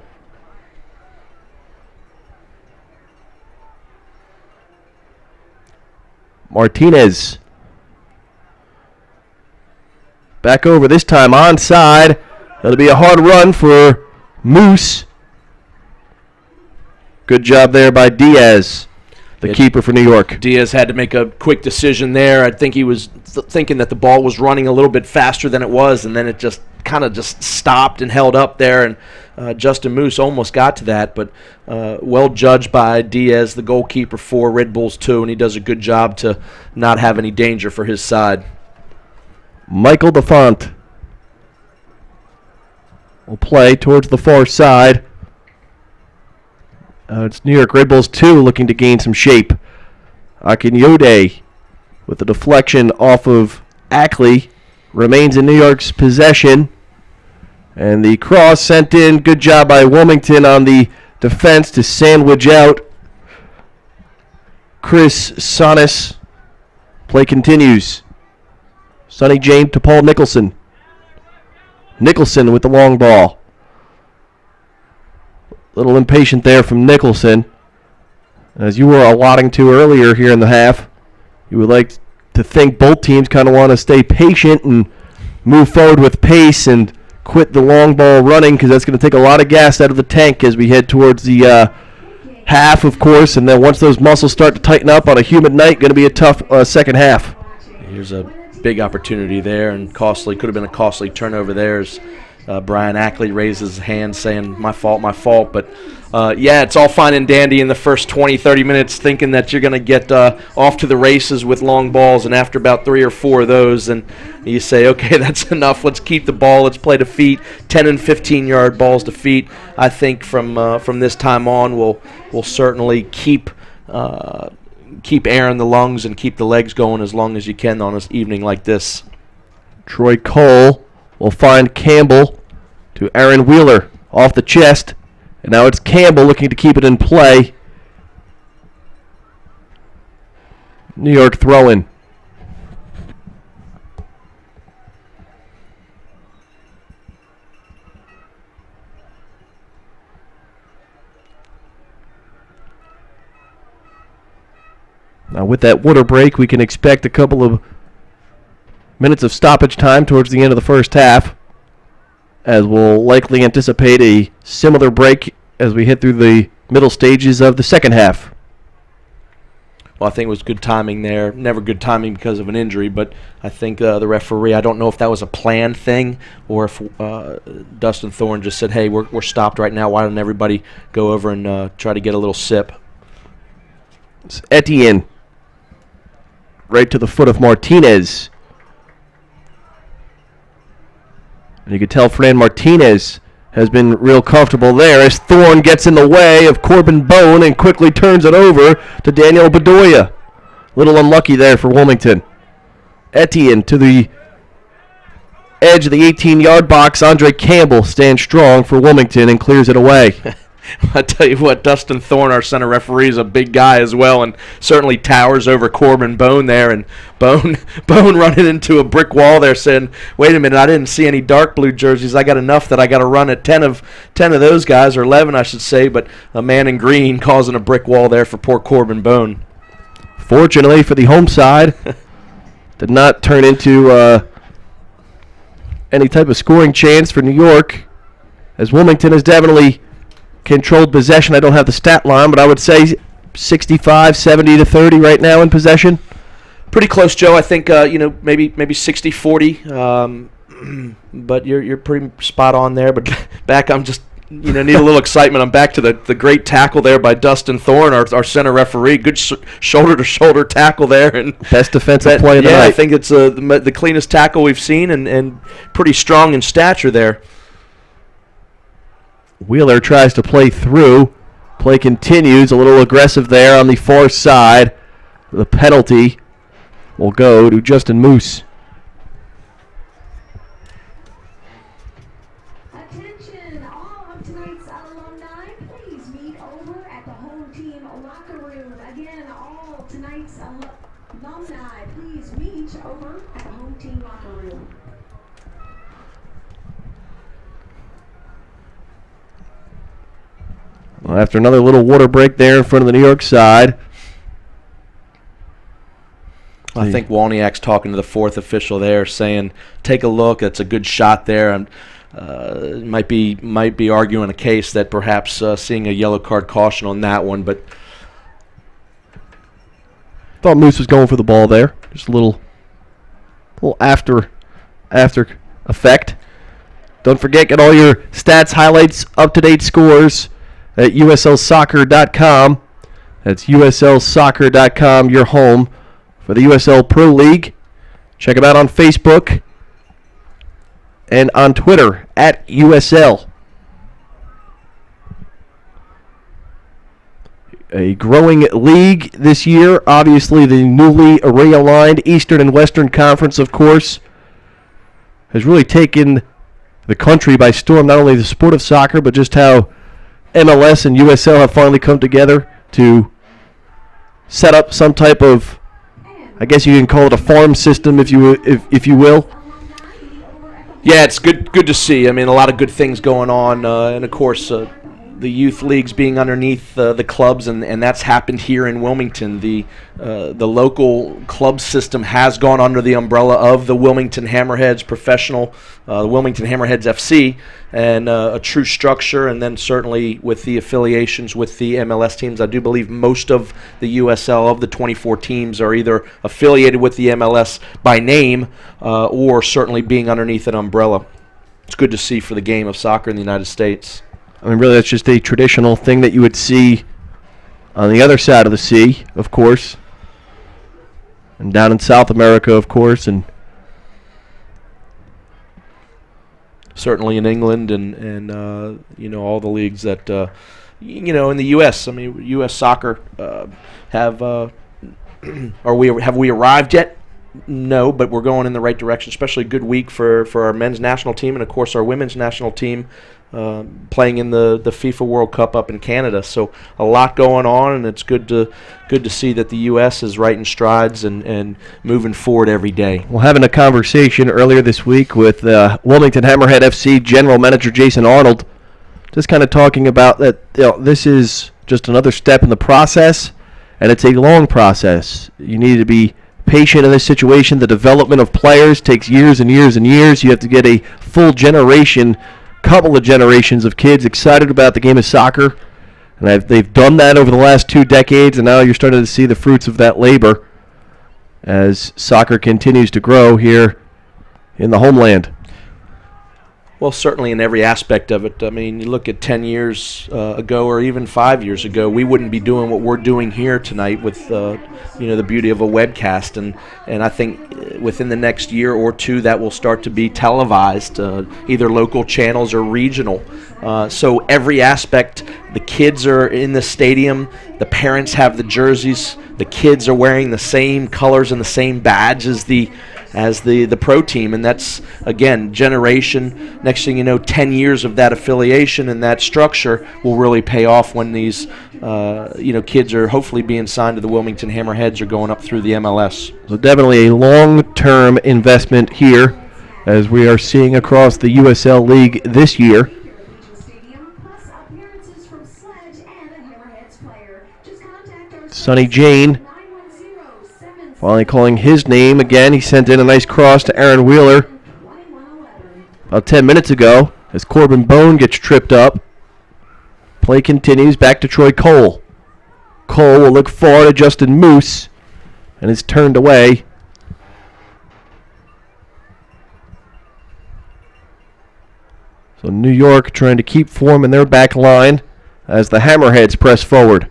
Martinez. Back over this time onside. That'll be a hard run for Moose. Good job there by Diaz, the keeper for New York. Diaz had to make a quick decision there. I think he was thinking that the ball was running a little bit faster than it was, and then it just kind of just stopped and held up there, and Justin Moose almost got to that, but well judged by Diaz, the goalkeeper for Red Bulls 2, and he does a good job to not have any danger for his side. Michael DeFont will play towards the far side. It's New York Red Bulls 2 looking to gain some shape. Akinyode with the deflection off of Ackley remains in New York's possession. And the cross sent in. Good job by Wilmington on the defense to sandwich out Chris Sonis. Play continues. Sonny Jane to Paul Nicholson. Nicholson with the long ball. Little impatient there from Nicholson. As you were allotting to earlier here in the half, you would like to think both teams kind of want to stay patient and move forward with pace and quit the long ball running, because that's going to take a lot of gas out of the tank as we head towards the half, of course. And then once those muscles start to tighten up on a humid night, going to be a tough second half. Here's a big opportunity there, and costly. Could have been a costly turnover there as Brian Ackley raises his hand saying, my fault. But, yeah, it's all fine and dandy in the first 20, 30 minutes thinking that you're going to get off to the races with long balls, and after about 3 or 4 of those, and you say, okay, that's enough. Let's keep the ball. Let's play to feet. 10 and 15-yard balls to feet. I think from this time on we'll certainly keep airing the lungs and keep the legs going as long as you can on an evening like this. Troy Cole will find Campbell to Aaron Wheeler off the chest. And now it's Campbell looking to keep it in play. New York throw-in. Now with that water break, we can expect a couple of minutes of stoppage time towards the end of the first half, as we'll likely anticipate a similar break as we hit through the middle stages of the second half. Well, I think it was good timing there. Never good timing because of an injury, but I think the referee, I don't know if that was a planned thing or if Dustin Thorne just said, hey, we're stopped right now. Why don't everybody go over and try to get a little sip? It's Etienne right to the foot of Martinez. And you can tell Fran Martinez has been real comfortable there as Thorne gets in the way of Corbin Bone and quickly turns it over to Daniel Bedoya. Little unlucky there for Wilmington. Etienne to the edge of the 18-yard box. Andre Campbell stands strong for Wilmington and clears it away. I tell you what, Dustin Thorne, our center referee, is a big guy as well, and certainly towers over Corbin Bone there. And Bone running into a brick wall there, saying, "Wait a minute, I didn't see any dark blue jerseys. I got enough that I got to run at 10 of those guys, or 11, I should say." But a man in green causing a brick wall there for poor Corbin Bone. Fortunately for the home side, did not turn into any type of scoring chance for New York, as Wilmington has definitely controlled possession. I don't have the stat line, but I would say 65, 70 to 30 right now in possession. Pretty close, Joe. I think maybe 60-40. But you're pretty spot on there. But back, I'm just need a little excitement. I'm back to the great tackle there by Dustin Thorne, our center referee. Good shoulder-to-shoulder tackle there, and best defensive play of the night. I think it's the cleanest tackle we've seen, and pretty strong in stature there. Wheeler tries to play through. Play continues. A little aggressive there on the far side. The penalty will go to Justin Moose. Attention, all of tonight's alumni, please meet over at the home team locker room. Again, all tonight's alumni, please meet over at the home team locker room. Well, after another little water break there in front of the New York side. I think Woniak's talking to the fourth official there, saying, "Take a look. That's a good shot there." And might be arguing a case that perhaps seeing a yellow card caution on that one, but thought Moose was going for the ball there. Just a little after effect. Don't forget, get all your stats, highlights, up-to-date scores at uslsoccer.com. That's uslsoccer.com, your home for the USL Pro League. Check them out on Facebook and on Twitter at USL. A growing league this year. Obviously, the newly realigned Eastern and Western Conference, of course, has really taken the country by storm. Not only the sport of soccer, but just how MLS and USL have finally come together to set up some type of, I guess you can call it a farm system, if you will. Yeah, it's good to see. I mean, a lot of good things going on, and of course, the youth leagues being underneath the clubs, and that's happened here in Wilmington. The local club system has gone under the umbrella of the Wilmington Hammerheads professional, the Wilmington Hammerheads FC, and a true structure. And then certainly with the affiliations with the MLS teams, I do believe most of the USL of the 24 teams are either affiliated with the MLS by name or certainly being underneath an umbrella. It's good to see for the game of soccer in the United States. I mean, really, that's just a traditional thing that you would see on the other side of the sea, of course, and down in South America, of course, and certainly in England and all the leagues that in the U.S. I mean, U.S. soccer have we arrived yet? No, but we're going in the right direction. Especially a good week for our men's national team and of course our women's national team. Playing in the FIFA World Cup up in Canada, so a lot going on, and it's good to see that the U.S. is right in strides and moving forward every day. Well, having a conversation earlier this week with Wilmington Hammerhead FC General Manager Jason Arnold, just kind of talking about that. This is just another step in the process, and it's a long process. You need to be patient in this situation. The development of players takes years and years and years. You have to get a full couple of generations of kids excited about the game of soccer, and they've done that over the last 2 decades, and now you're starting to see the fruits of that labor as soccer continues to grow here in the homeland. Well, certainly in every aspect of it. I mean, you look at 10 years ago or even 5 years ago, we wouldn't be doing what we're doing here tonight with the beauty of a webcast. And I think within the next year or two that will start to be televised, either local channels or regional. So every aspect, the kids are in the stadium, the parents have the jerseys, the kids are wearing the same colors and the same badge as the pro team, and that's, again, generation. Next thing you know, 10 years of that affiliation and that structure will really pay off when these kids are hopefully being signed to the Wilmington Hammerheads or going up through the MLS. So definitely a long-term investment here, as we are seeing across the USL League this year. Sonny Jane Finally calling his name again. He sent in a nice cross to Aaron Wheeler about 10 minutes ago as Corbin Bone gets tripped up. Play continues. Back to Troy Cole. Cole will look forward to Justin Moose and is turned away. So New York trying to keep form in their back line as the Hammerheads press forward.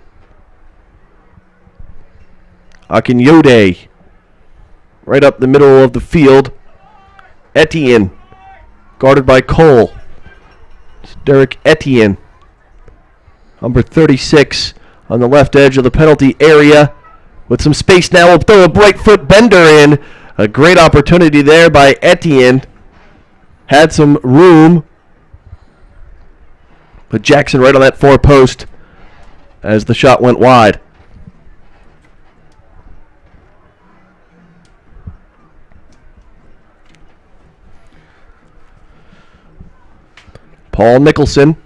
Akinyode right up the middle of the field. Etienne guarded by Cole. It's Derek Etienne, number 36, on the left edge of the penalty area. With some space now, we'll throw a bright foot bender in. A great opportunity there by Etienne. Had some room. But Jackson right on that far post as the shot went wide. Paul Nicholson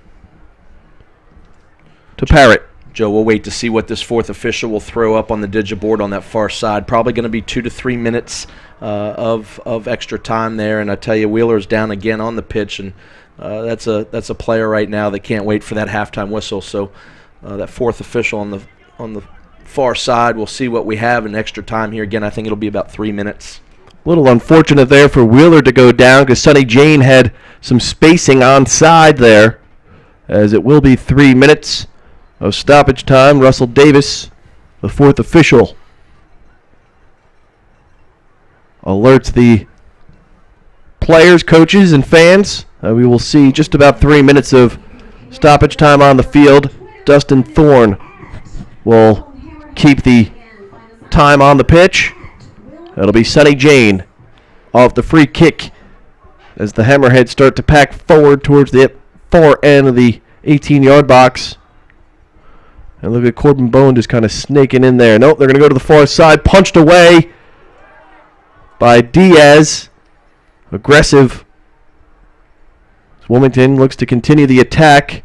to Parrott. Joe, we'll wait to see what this fourth official will throw up on the digiboard on that far side. Probably going to be 2 to 3 minutes of extra time there. And I tell you, Wheeler's down again on the pitch, and that's a player right now that can't wait for that halftime whistle. So that fourth official on the far side, we'll see what we have in extra time here. Again, I think it'll be about 3 minutes. A little unfortunate there for Wheeler to go down because Sonny Jane had some spacing onside there, as it will be 3 minutes of stoppage time. Russell Davis, the fourth official, alerts the players, coaches, and fans. We will see just about 3 minutes of stoppage time on the field. Dustin Thorne will keep the time on the pitch. It'll be Sonny Jane off the free kick as the Hammerheads start to pack forward towards the far end of the 18-yard box. And look at Corbin Bone just kind of snaking in there. Nope, they're going to go to the far side. Punched away by Diaz. Aggressive. Wilmington looks to continue the attack,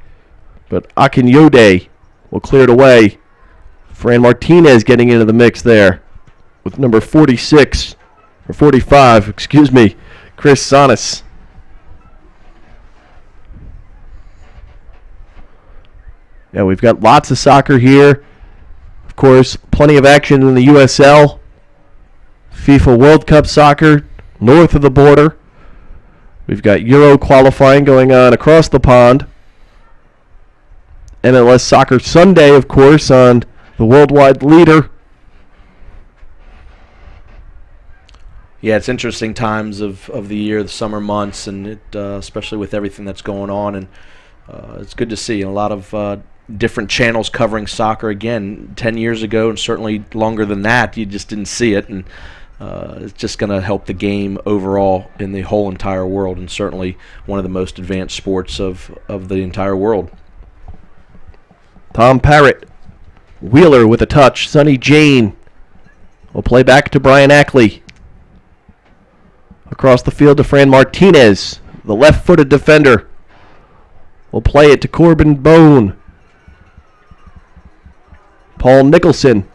but Akinyode will clear it away. Fran Martinez getting into the mix there with number 46, or 45, excuse me, Chris Sonis. Yeah, we've got lots of soccer here. Of course, plenty of action in the USL. FIFA World Cup soccer north of the border. We've got Euro qualifying going on across the pond. MLS Soccer Sunday, of course, on the worldwide leader. Yeah, it's interesting times of the year, the summer months, and it, especially with everything that's going on. And it's good to see a lot of different channels covering soccer again. 10 years ago, and certainly longer than that, you just didn't see it. And it's just going to help the game overall in the whole entire world, and certainly one of the most advanced sports of the entire world. Tom Parrott. Wheeler with a touch. Sonny Jane will play back to Brian Ackley. Across the field to Fran Martinez, the left-footed defender. Will play it to Corbin Bone. Paul Nicholson.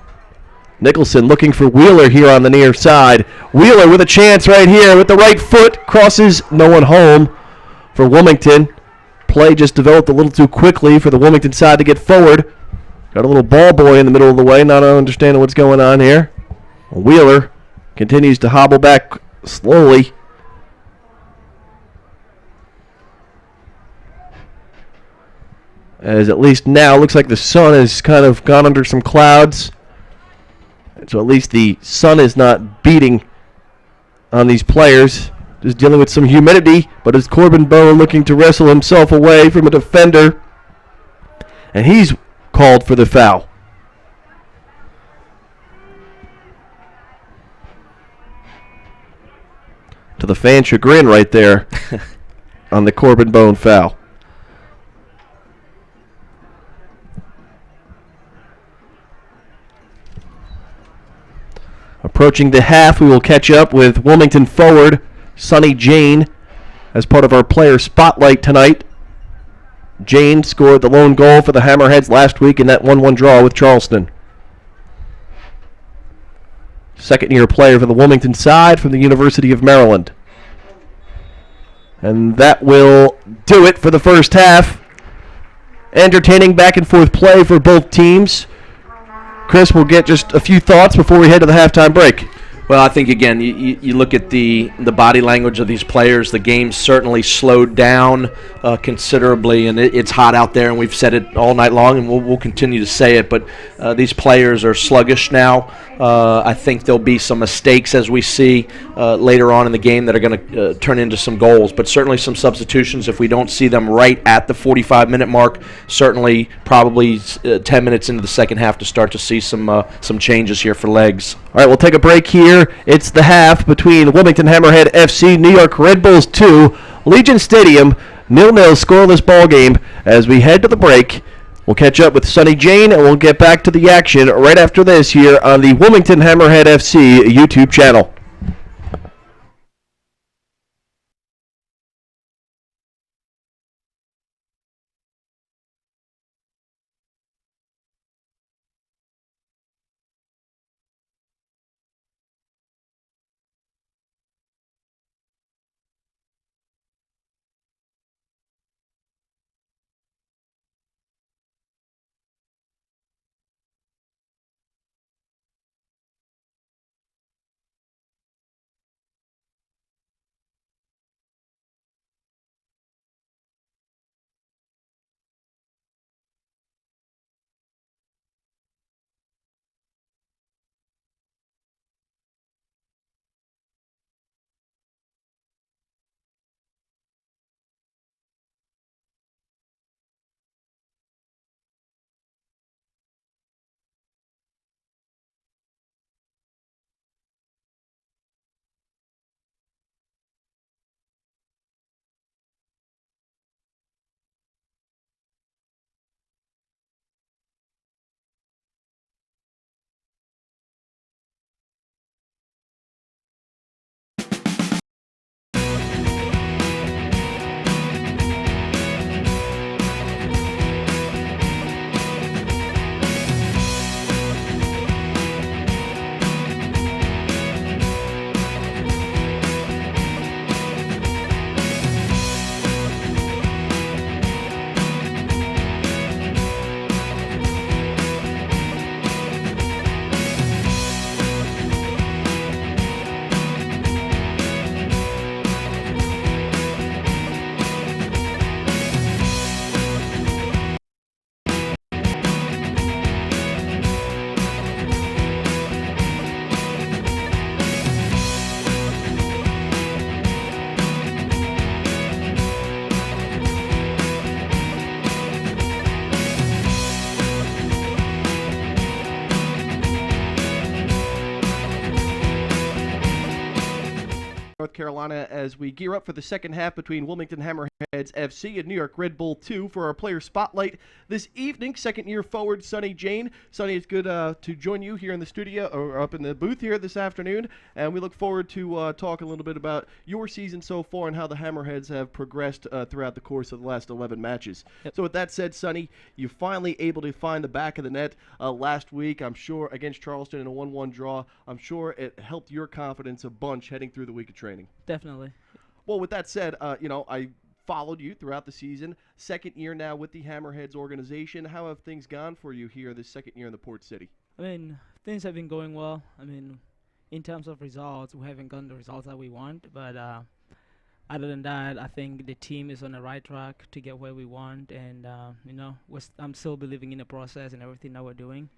Nicholson looking for Wheeler here on the near side. Wheeler with a chance right here with the right foot. Crosses, no one home for Wilmington. Play just developed a little too quickly for the Wilmington side to get forward. Got a little ball boy in the middle of the way, not understanding what's going on here. Wheeler continues to hobble back slowly. As at least now, looks like the sun has kind of gone under some clouds. So at least the sun is not beating on these players. Just dealing with some humidity, but it's Corbin Bone looking to wrestle himself away from a defender. And he's called for the foul. To the fan chagrin right there on the Corbin Bone foul. Approaching the half, we will catch up with Wilmington forward Sonny Jane as part of our player spotlight tonight. Jane scored the lone goal for the Hammerheads last week in that 1-1 draw with Charleston. second-year player for the Wilmington side from the University of Maryland. And that will do it for the first half. Entertaining back-and-forth play for both teams. Chris, we'll get just a few thoughts before we head to the halftime break. Well, I think, again, you look at the body language of these players. The game certainly slowed down considerably, and it's hot out there, and we've said it all night long, and we'll continue to say it. But these players are sluggish now. I think there'll be some mistakes, as we see later on in the game, that are going to turn into some goals. But certainly some substitutions, if we don't see them right at the 45-minute mark, certainly probably 10 minutes into the second half to start to see some changes here for legs. All right, we'll take a break here. It's the half between Wilmington Hammerhead FC, New York Red Bulls 2, Legion Stadium, 0-0 scoreless ball game. As we head to the break, we'll catch up with Sonny Jane, and we'll get back to the action right after this here on the Wilmington Hammerhead FC YouTube channel. North Carolina, as we gear up for the second half between Wilmington Hammerheads FC and New York Red Bull 2 for our player spotlight this evening. Second-year forward Sonny Jane. Sonny, it's good to join you here in the studio or up in the booth here this afternoon, and we look forward to talking a little bit about your season so far and how the Hammerheads have progressed throughout the course of the last 11 matches. Yep. So with that said, Sonny, you're finally able to find the back of the net last week, I'm sure, against Charleston in a 1-1 draw. I'm sure it helped your confidence a bunch heading through the week of training. Definitely. Well, with that said, I followed you throughout the season. Second year now with the Hammerheads organization. How have things gone for you here this second year in the Port City? I mean, things have been going well. I mean, in terms of results, we haven't gotten the results that we want. But other than that, I think the team is on the right track to get where we want. And, I'm still believing in the process and everything that we're doing.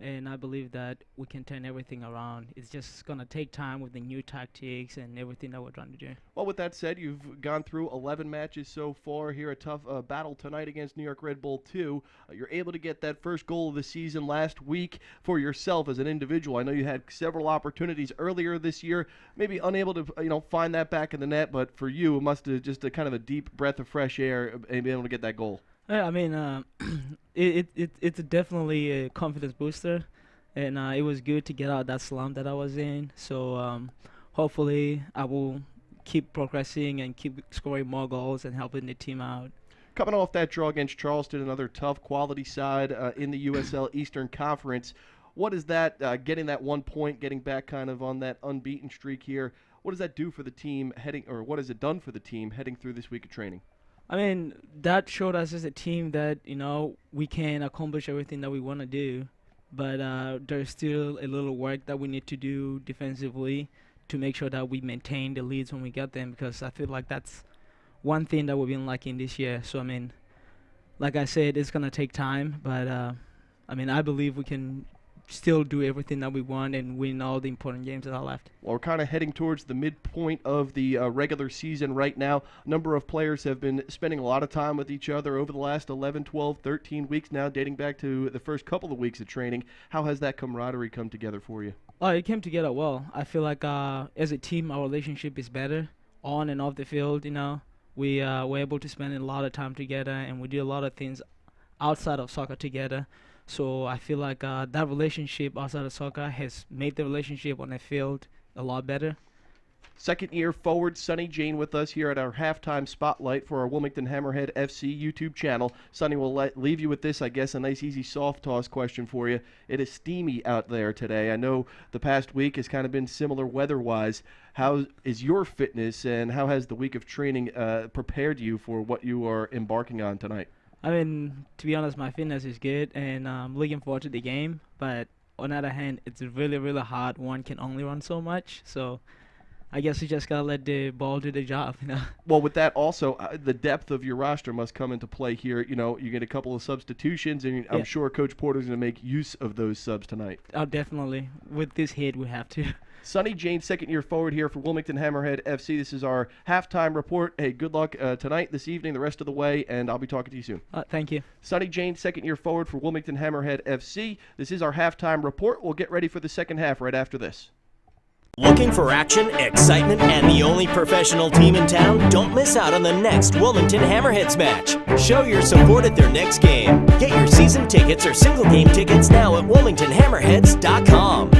And I believe that we can turn everything around. It's just going to take time with the new tactics and everything that we're trying to do. Well, with that said, you've gone through 11 matches so far here. A tough battle tonight against New York Red Bull 2. You're able to get that first goal of the season last week for yourself as an individual. I know you had several opportunities earlier this year, maybe unable to find that back in the net, but for you, it must have just a kind of a deep breath of fresh air and be able to get that goal. Yeah, I mean, it's definitely a confidence booster, and it was good to get out of that slump that I was in. So hopefully I will keep progressing and keep scoring more goals and helping the team out. Coming off that draw against Charleston, another tough quality side in the USL Eastern Conference, What is that, getting that 1 point, getting back kind of on that unbeaten streak here, what does that do for the team what has it done for the team heading through this week of training? I mean, that showed us as a team that, we can accomplish everything that we want to do, but there's still a little work that we need to do defensively to make sure that we maintain the leads when we get them, because I feel like that's one thing that we've been lacking this year. So, I mean, like I said, it's going to take time, but, I believe we can still do everything that we want and win all the important games that are left. Well, we're kind of heading towards the midpoint of the regular season right now. A number of players have been spending a lot of time with each other over the last 11, 12, 13 weeks now, dating back to the first couple of weeks of training. How has that camaraderie come together for you? It came together well. I feel like as a team, our relationship is better on and off the field. We were able to spend a lot of time together, and we do a lot of things outside of soccer together. So I feel like that relationship outside of soccer has made the relationship on the field a lot better. Second-year forward Sonny Jane with us here at our halftime spotlight for our Wilmington Hammerhead FC YouTube channel. Sonny, will leave you with this, I guess, a nice, easy soft toss question for you. It is steamy out there today. I know the past week has kind of been similar weather-wise. How is your fitness, and how has the week of training prepared you for what you are embarking on tonight? To be honest, my fitness is good, and I'm looking forward to the game. But on the other hand, it's really, really hard. One can only run so much, so I guess you just gotta let the ball do the job, Well, with that also, the depth of your roster must come into play here. You get a couple of substitutions, and I'm sure Coach Porter's going to make use of those subs tonight. Oh, definitely. With this hit, we have to. Sonny Jane, second-year forward here for Wilmington Hammerhead FC. This is our halftime report. Hey, good luck tonight, this evening, the rest of the way, and I'll be talking to you soon. Thank you. Sonny Jane, second-year forward for Wilmington Hammerhead FC. This is our halftime report. We'll get ready for the second half right after this. Looking for action, excitement, and the only professional team in town? Don't miss out on the next Wilmington Hammerheads match. Show your support at their next game. Get your season tickets or single game tickets now at WilmingtonHammerheads.com.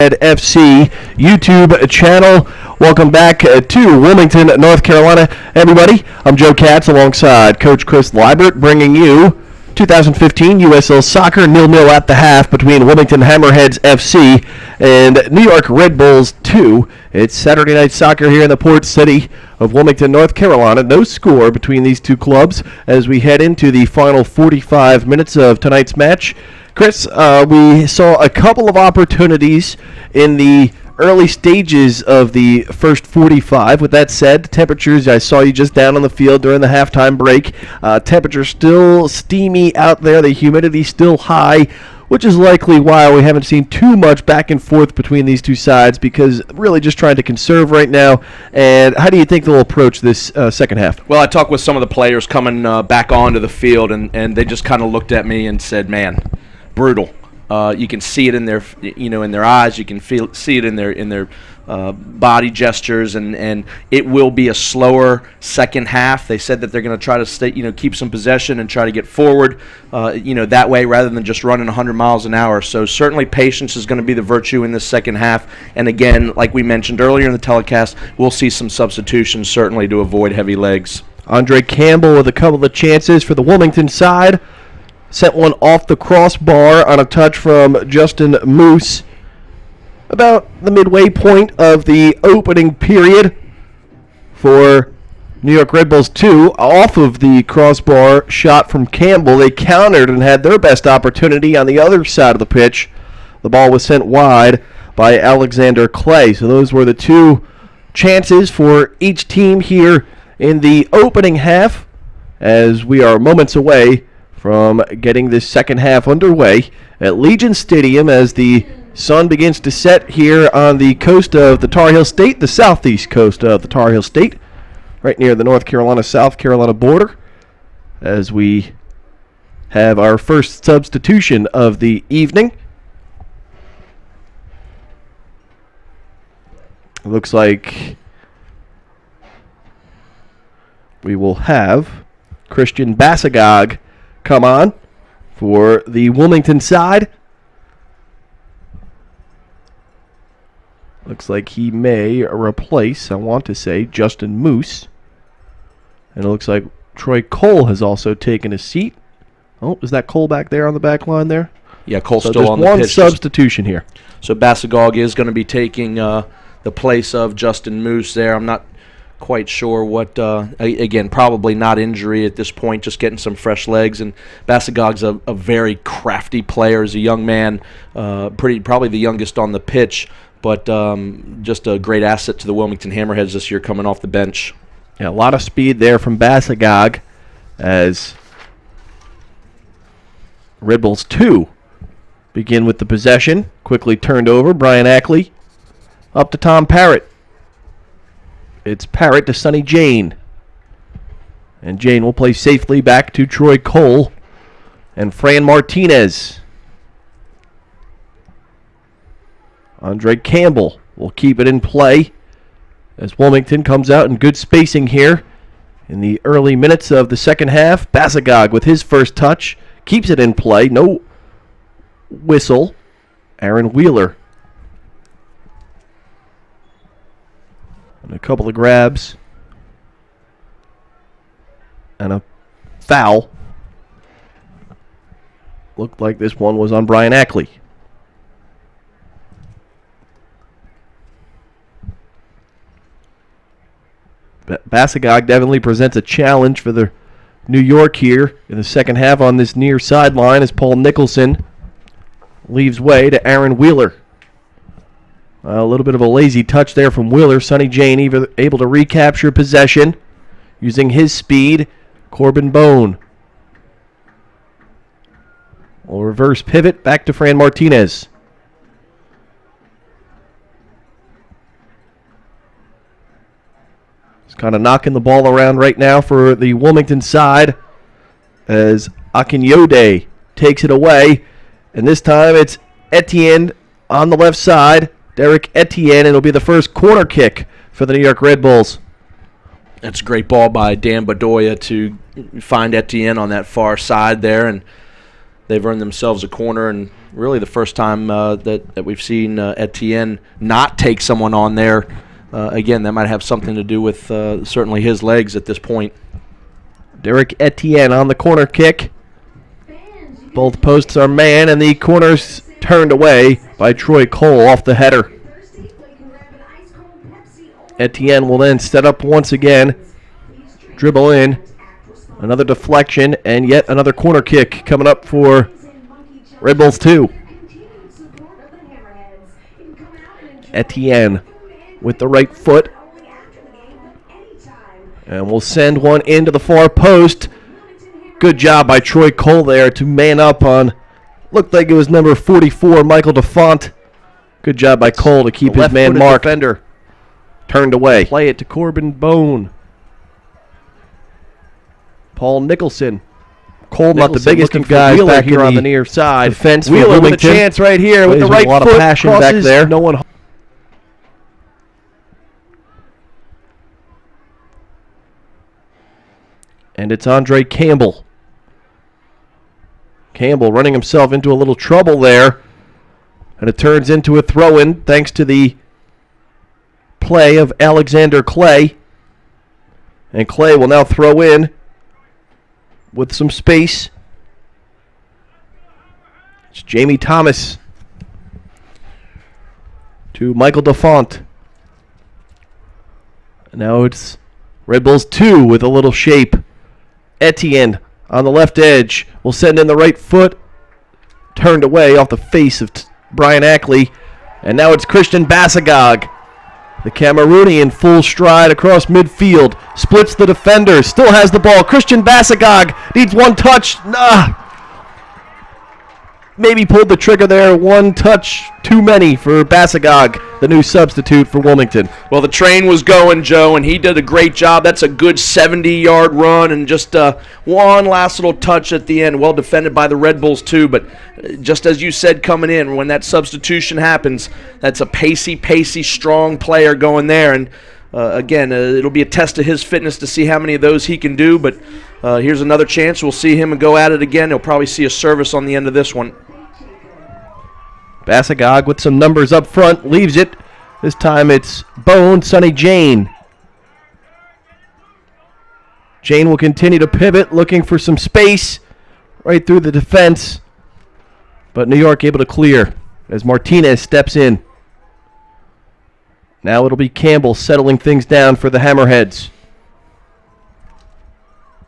FC YouTube channel. Welcome back to Wilmington, North Carolina, everybody. I'm Joe Katz alongside Coach Chris Liebert, bringing you 2015 USL Soccer 0-0 at the half between Wilmington Hammerheads FC and New York Red Bulls 2. It's Saturday night soccer here in the port city of Wilmington, North Carolina. No score between these two clubs as we head into the final 45 minutes of tonight's match. Chris, we saw a couple of opportunities in the early stages of the first 45. With that said, temperatures, I saw you just down on the field during the halftime break. Temperature still steamy out there. The humidity still high, which is likely why we haven't seen too much back and forth between these two sides, because really just trying to conserve right now. And how do you think they'll approach this second half? Well, I talked with some of the players coming back onto the field, and they just kind of looked at me and said, man, brutal. You can see it in their, in their eyes. You can see it in their body gestures, and it will be a slower second half. They said that they're going to try to stay, keep some possession and try to get forward, that way rather than just running 100 miles an hour. So certainly patience is going to be the virtue in this second half. And again, like we mentioned earlier in the telecast, we'll see some substitutions certainly to avoid heavy legs. Andre Campbell with a couple of chances for the Wilmington side. Sent one off the crossbar on a touch from Justin Moose. About the midway point of the opening period for New York Red Bulls 2. Off of the crossbar shot from Campbell. They countered and had their best opportunity on the other side of the pitch. The ball was sent wide by Alexander Clay. So those were the two chances for each team here in the opening half, as we are moments away from getting this second half underway at Legion Stadium as the sun begins to set here on the coast of the Tar Heel State, the southeast coast of the Tar Heel State, right near the North Carolina-South Carolina border, as we have our first substitution of the evening. It looks like we will have Christian Bassagog come on for the Wilmington side. Looks like he may replace, I want to say, Justin Moose. And it looks like Troy Cole has also taken a seat. Oh, is that Cole back there on the back line there? Yeah, Cole's so still on the pitch. There's one substitution here. So Bassagog is going to be taking the place of Justin Moose there. I'm not quite sure what, again, probably not injury at this point, just getting some fresh legs. And Bassagog's a very crafty player as a young man, probably the youngest on the pitch, but just a great asset to the Wilmington Hammerheads this year coming off the bench. Yeah, a lot of speed there from Bassagog as Red Bulls 2 begin with the possession. Quickly turned over. Brian Ackley up to Tom Parrott. It's Parrott to Sonny Jane. And Jane will play safely back to Troy Cole and Fran Martinez. Andre Campbell will keep it in play as Wilmington comes out in good spacing here in the early minutes of the second half. Bassagog with his first touch keeps it in play. No whistle. Aaron Wheeler. And a couple of grabs. And a foul. Looked like this one was on Brian Ackley. Bassagog definitely presents a challenge for the New York here in the second half on this near sideline as Paul Nicholson leaves way to Aaron Wheeler. A little bit of a lazy touch there from Wheeler. Sonny Jane able to recapture possession using his speed. Corbin Bone will reverse pivot back to Fran Martinez. He's kind of knocking the ball around right now for the Wilmington side as Akinyode takes it away. And this time it's Etienne on the left side. Derek Etienne, and it'll be the first corner kick for the New York Red Bulls. That's a great ball by Dan Bedoya to find Etienne on that far side there, and they've earned themselves a corner. And really the first time that we've seen Etienne not take someone on there. Again, that might have something to do with certainly his legs at this point. Derek Etienne on the corner kick. Both posts are man, and the corner's turned away by Troy Cole off the header. Etienne will then set up once again, dribble in, another deflection, and yet another corner kick coming up for Red Bulls 2. Etienne with the right foot. And we'll send one into the far post. Good job by Troy Cole there to man up on, looked like it was number 44, Michael DeFont. Good job by Cole to keep his man marked. Defender turned away. Play it to Corbin Bone. Paul Nicholson. Cole, not the biggest of guys back here on the near side. Defense Wheeler with a chance right here with the right foot. A lot of passion back there. No one. And it's Andre Campbell. Campbell running himself into a little trouble there. And it turns into a throw-in thanks to the play of Alexander Clay. And Clay will now throw in with some space. It's Jamie Thomas to Michael DeFont. And now it's Red Bulls 2 with a little shape. Etienne on the left edge will send in the right foot. Turned away off the face of Brian Ackley. And now it's Christian Bassagog. The Cameroonian full stride across midfield. Splits the defenders. Still has the ball. Christian Bassagog needs one touch. Maybe pulled the trigger there. One touch too many for Bassagog, the new substitute for Wilmington. Well, the train was going, Joe, and he did a great job. That's a good 70-yard run and just one last little touch at the end. Well defended by the Red Bulls, too. But just as you said coming in, when that substitution happens, that's a pacey, strong player going there. And, again, it'll be a test of his fitness to see how many of those he can do. But here's another chance. We'll see him go at it again. He'll probably see a service on the end of this one. Bassagog with some numbers up front, leaves it. This time it's Bone, Sonny Jane. Jane will continue to pivot, looking for some space right through the defense. But New York able to clear as Martinez steps in. Now it'll be Campbell settling things down for the Hammerheads.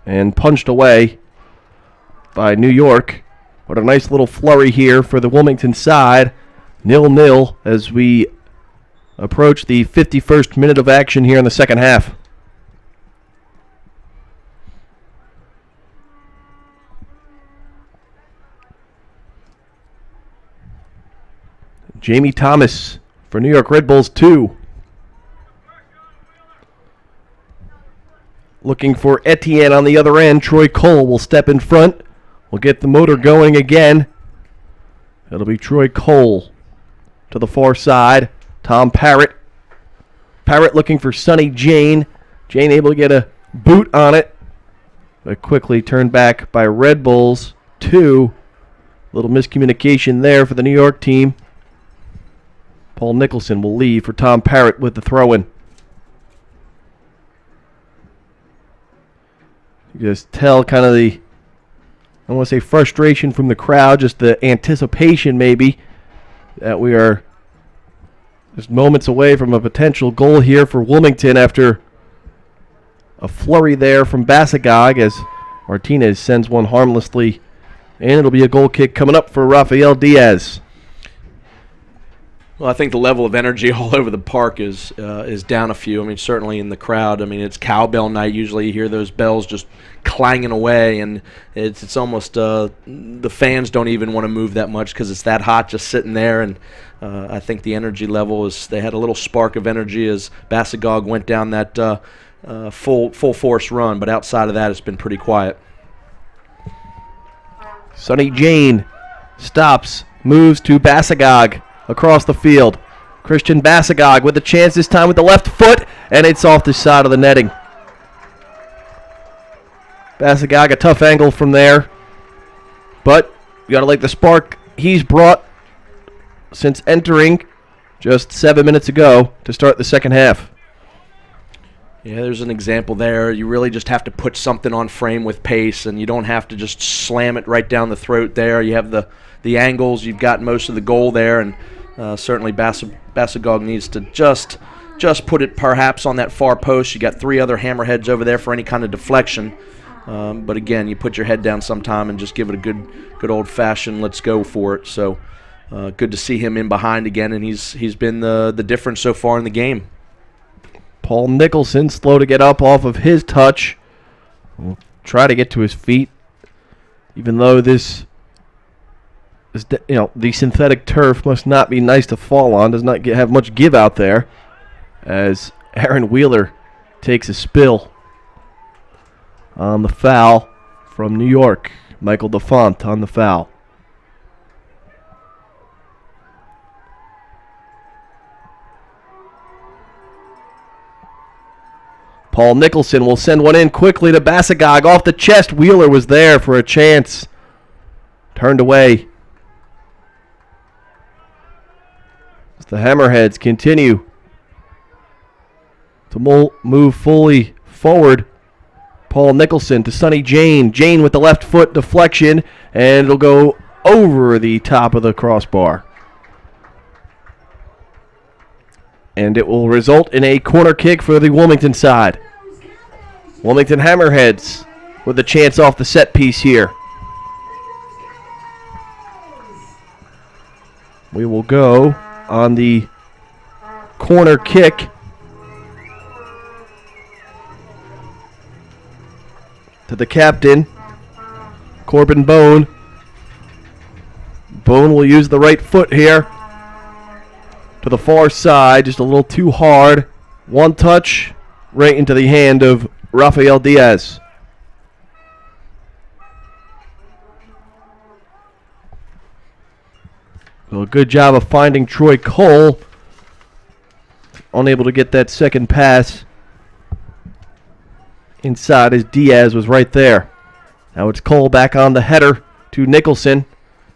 And punched away by New York. What a nice little flurry here for the Wilmington side. 0-0 as we approach the 51st minute of action here in the second half. Jamie Thomas for New York Red Bulls 2. Looking for Etienne on the other end. Troy Cole will step in front. We'll get the motor going again. It'll be Troy Cole to the far side. Tom Parrott. Parrott looking for Sonny Jane. Jane able to get a boot on it. But quickly turned back by Red Bulls 2. Little miscommunication there for the New York team. Paul Nicholson will leave for Tom Parrott with the throw-in. You just tell kind of the, I don't want to say frustration from the crowd, just the anticipation maybe that we are just moments away from a potential goal here for Wilmington after a flurry there from Bassagog as Martinez sends one harmlessly, and it'll be a goal kick coming up for Rafael Diaz. Well, I think the level of energy all over the park is down a few. I mean, certainly in the crowd. I mean, it's cowbell night. Usually you hear those bells just clanging away, and it's almost the fans don't even want to move that much because it's that hot just sitting there. And I think the energy level is, they had a little spark of energy as Bassagog went down that full force run. But outside of that, it's been pretty quiet. Sonny Jane stops, moves to Bassagog. Across the field, Christian Bassagog with a chance this time with the left foot, and it's off the side of the netting. Bassagog, a tough angle from there, but you got to like the spark he's brought since entering just 7 minutes ago to start the second half. Yeah, there's an example there. You really just have to put something on frame with pace, and you don't have to just slam it right down the throat there. You have the angles. You've got most of the goal there, and certainly Bassagog needs to just put it perhaps on that far post. You got 3 other Hammerheads over there for any kind of deflection. But again, you put your head down sometime and just give it a good old-fashioned let's go for it. So good to see him in behind again, and he's been the difference so far in the game. Paul Nicholson slow to get up off of his touch. Will try to get to his feet, even though the synthetic turf must not be nice to fall on. Does not have much give out there, as Aaron Wheeler takes a spill on the foul from New York. Michael DeFont on the foul. Paul Nicholson will send one in quickly to Bassagog off the chest. Wheeler was there for a chance. Turned away. As the Hammerheads continue to move fully forward. Paul Nicholson to Sonny Jane. Jane with the left foot deflection, and it'll go over the top of the crossbar. And it will result in a corner kick for the Wilmington side. Wilmington Hammerheads with a chance off the set piece here. We will go on the corner kick to the captain, Corbin Bone. Bone will use the right foot here to the far side, just a little too hard. One touch right into the hand of Rafael Diaz. So a good job of finding Troy Cole. Unable to get that second pass inside as Diaz was right there. Now it's Cole back on the header to Nicholson.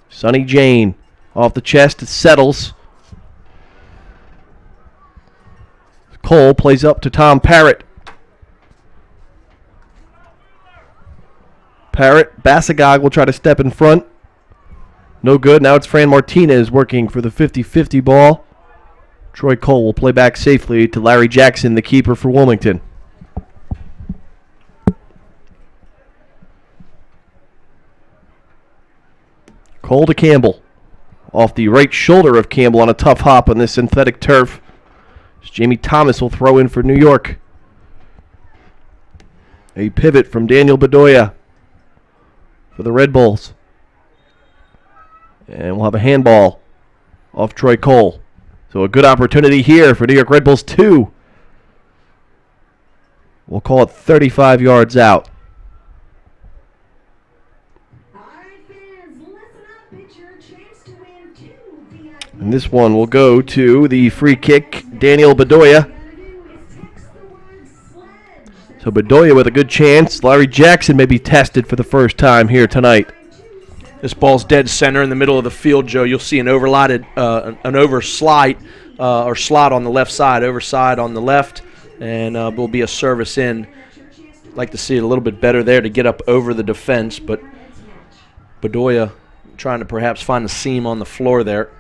Sonny Jane off the chest. It settles. Cole plays up to Tom Parrott. Parrott, Bassagog will try to step in front. No good. Now it's Fran Martinez working for the 50-50 ball. Troy Cole will play back safely to Larry Jackson, the keeper for Wilmington. Cole to Campbell. Off the right shoulder of Campbell on a tough hop on this synthetic turf. Jamie Thomas will throw in for New York. A pivot from Daniel Bedoya for the Red Bulls. And we'll have a handball off Troy Cole. So a good opportunity here for New York Red Bulls 2. We'll call it 35 yards out. And this one will go to the free kick, Daniel Bedoya. So Bedoya with a good chance. Larry Jackson may be tested for the first time here tonight. This ball's dead center in the middle of the field, Joe. You'll see an overslide or slot on the left side, overside on the left, and will be a service in. Like to see it a little bit better there to get up over the defense, but Bedoya trying to perhaps find a seam on the floor there.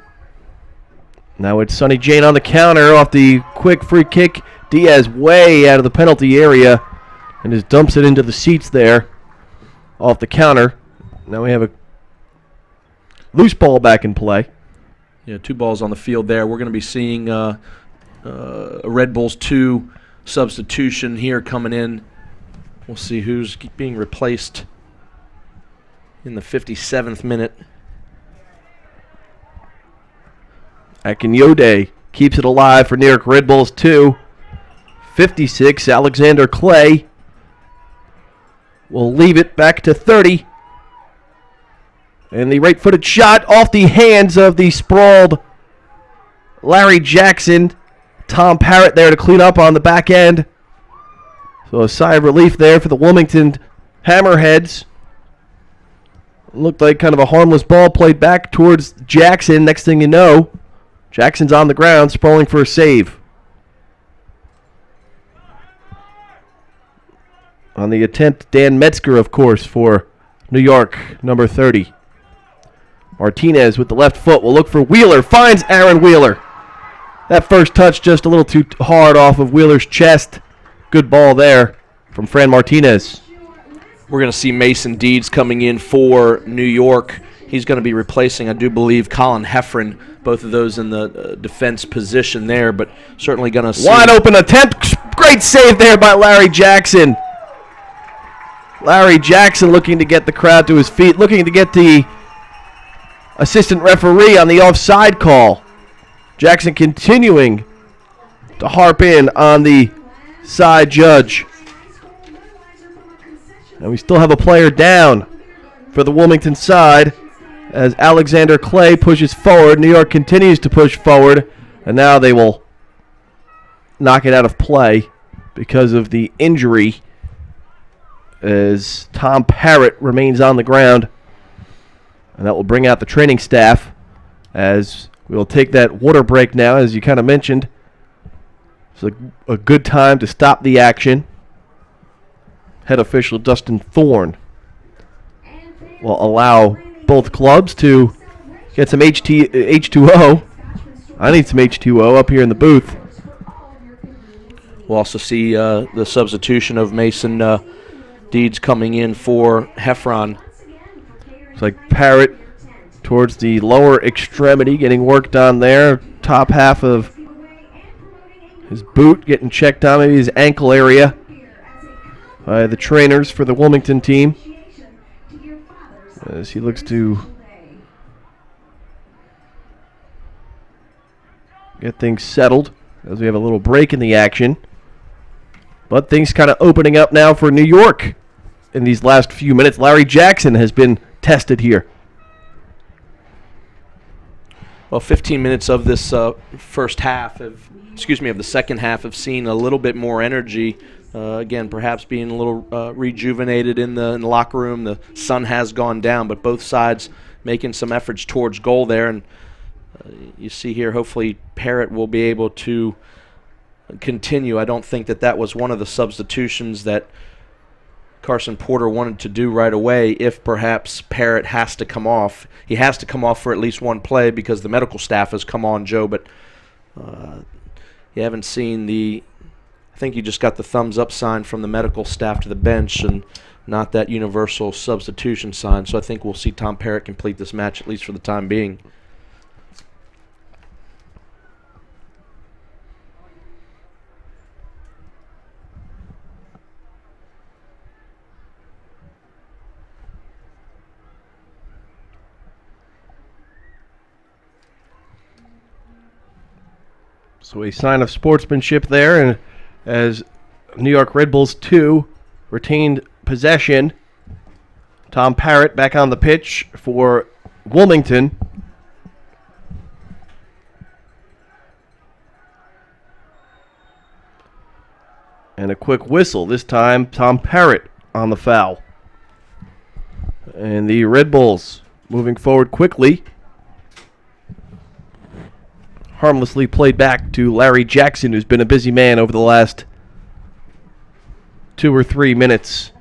Now it's Sonny Jane on the counter off the quick free kick. Diaz way out of the penalty area and just dumps it into the seats there off the counter. Now we have a loose ball back in play. Yeah, 2 balls on the field there. We're going to be seeing a Red Bulls 2 substitution here coming in. We'll see who's being replaced in the 57th minute. Akinyode keeps it alive for New York Red Bulls 2. 56, Alexander Clay will leave it back to 30. And the right-footed shot off the hands of the sprawled Larry Jackson. Tom Parrott there to clean up on the back end. So a sigh of relief there for the Wilmington Hammerheads. Looked like kind of a harmless ball played back towards Jackson. Next thing you know, Jackson's on the ground, sprawling for a save. On the attempt, Dan Metzger, of course, for New York, number 30. Martinez with the left foot will look for Wheeler. Finds Aaron Wheeler. That first touch just a little too hard off of Wheeler's chest. Good ball there from Fran Martinez. We're going to see Mason Deeds coming in for New York. He's going to be replacing, I do believe, Colin Heffron, both of those in the defense position there, but certainly going to see. Wide open attempt. Great save there by Larry Jackson. Larry Jackson looking to get the crowd to his feet, looking to get the assistant referee on the offside call. Jackson continuing to harp in on the side judge. And we still have a player down for the Wilmington side as Alexander Clay pushes forward. New York continues to push forward, and now they will knock it out of play because of the injury as Tom Parrott remains on the ground. And that will bring out the training staff as we will take that water break now, as you kind of mentioned. It's a good time to stop the action. Head official Dustin Thorne will allow both clubs to get some H2O. I need some H2O up here in the booth. We'll also see the substitution of Mason Deeds coming in for Heffron. It's like Parrott towards the lower extremity, getting worked on there. Top half of his boot getting checked on, maybe his ankle area, by the trainers for the Wilmington team, as he looks to get things settled as we have a little break in the action. But things kind of opening up now for New York in these last few minutes. Larry Jackson has been tested here. Well, 15 minutes of this first half of the second half have seen a little bit more energy. Again, perhaps being a little rejuvenated in the locker room. The sun has gone down, but both sides making some efforts towards goal there. And you see here, hopefully Parrott will be able to continue. I don't think that was one of the substitutions that Carson Porter wanted to do right away. If perhaps Parrott has to come off, he has to come off for at least one play because the medical staff has come on, Joe, but you haven't seen I think you just got the thumbs up sign from the medical staff to the bench and not that universal substitution sign. So I think we'll see Tom Parrott complete this match, at least for the time being. So a sign of sportsmanship there, and as New York Red Bulls 2 retained possession. Tom Parrott back on the pitch for Wilmington. And a quick whistle. This time, Tom Parrott on the foul. And the Red Bulls moving forward quickly. Harmlessly played back to Larry Jackson, who's been a busy man over the last 2 or 3 minutes.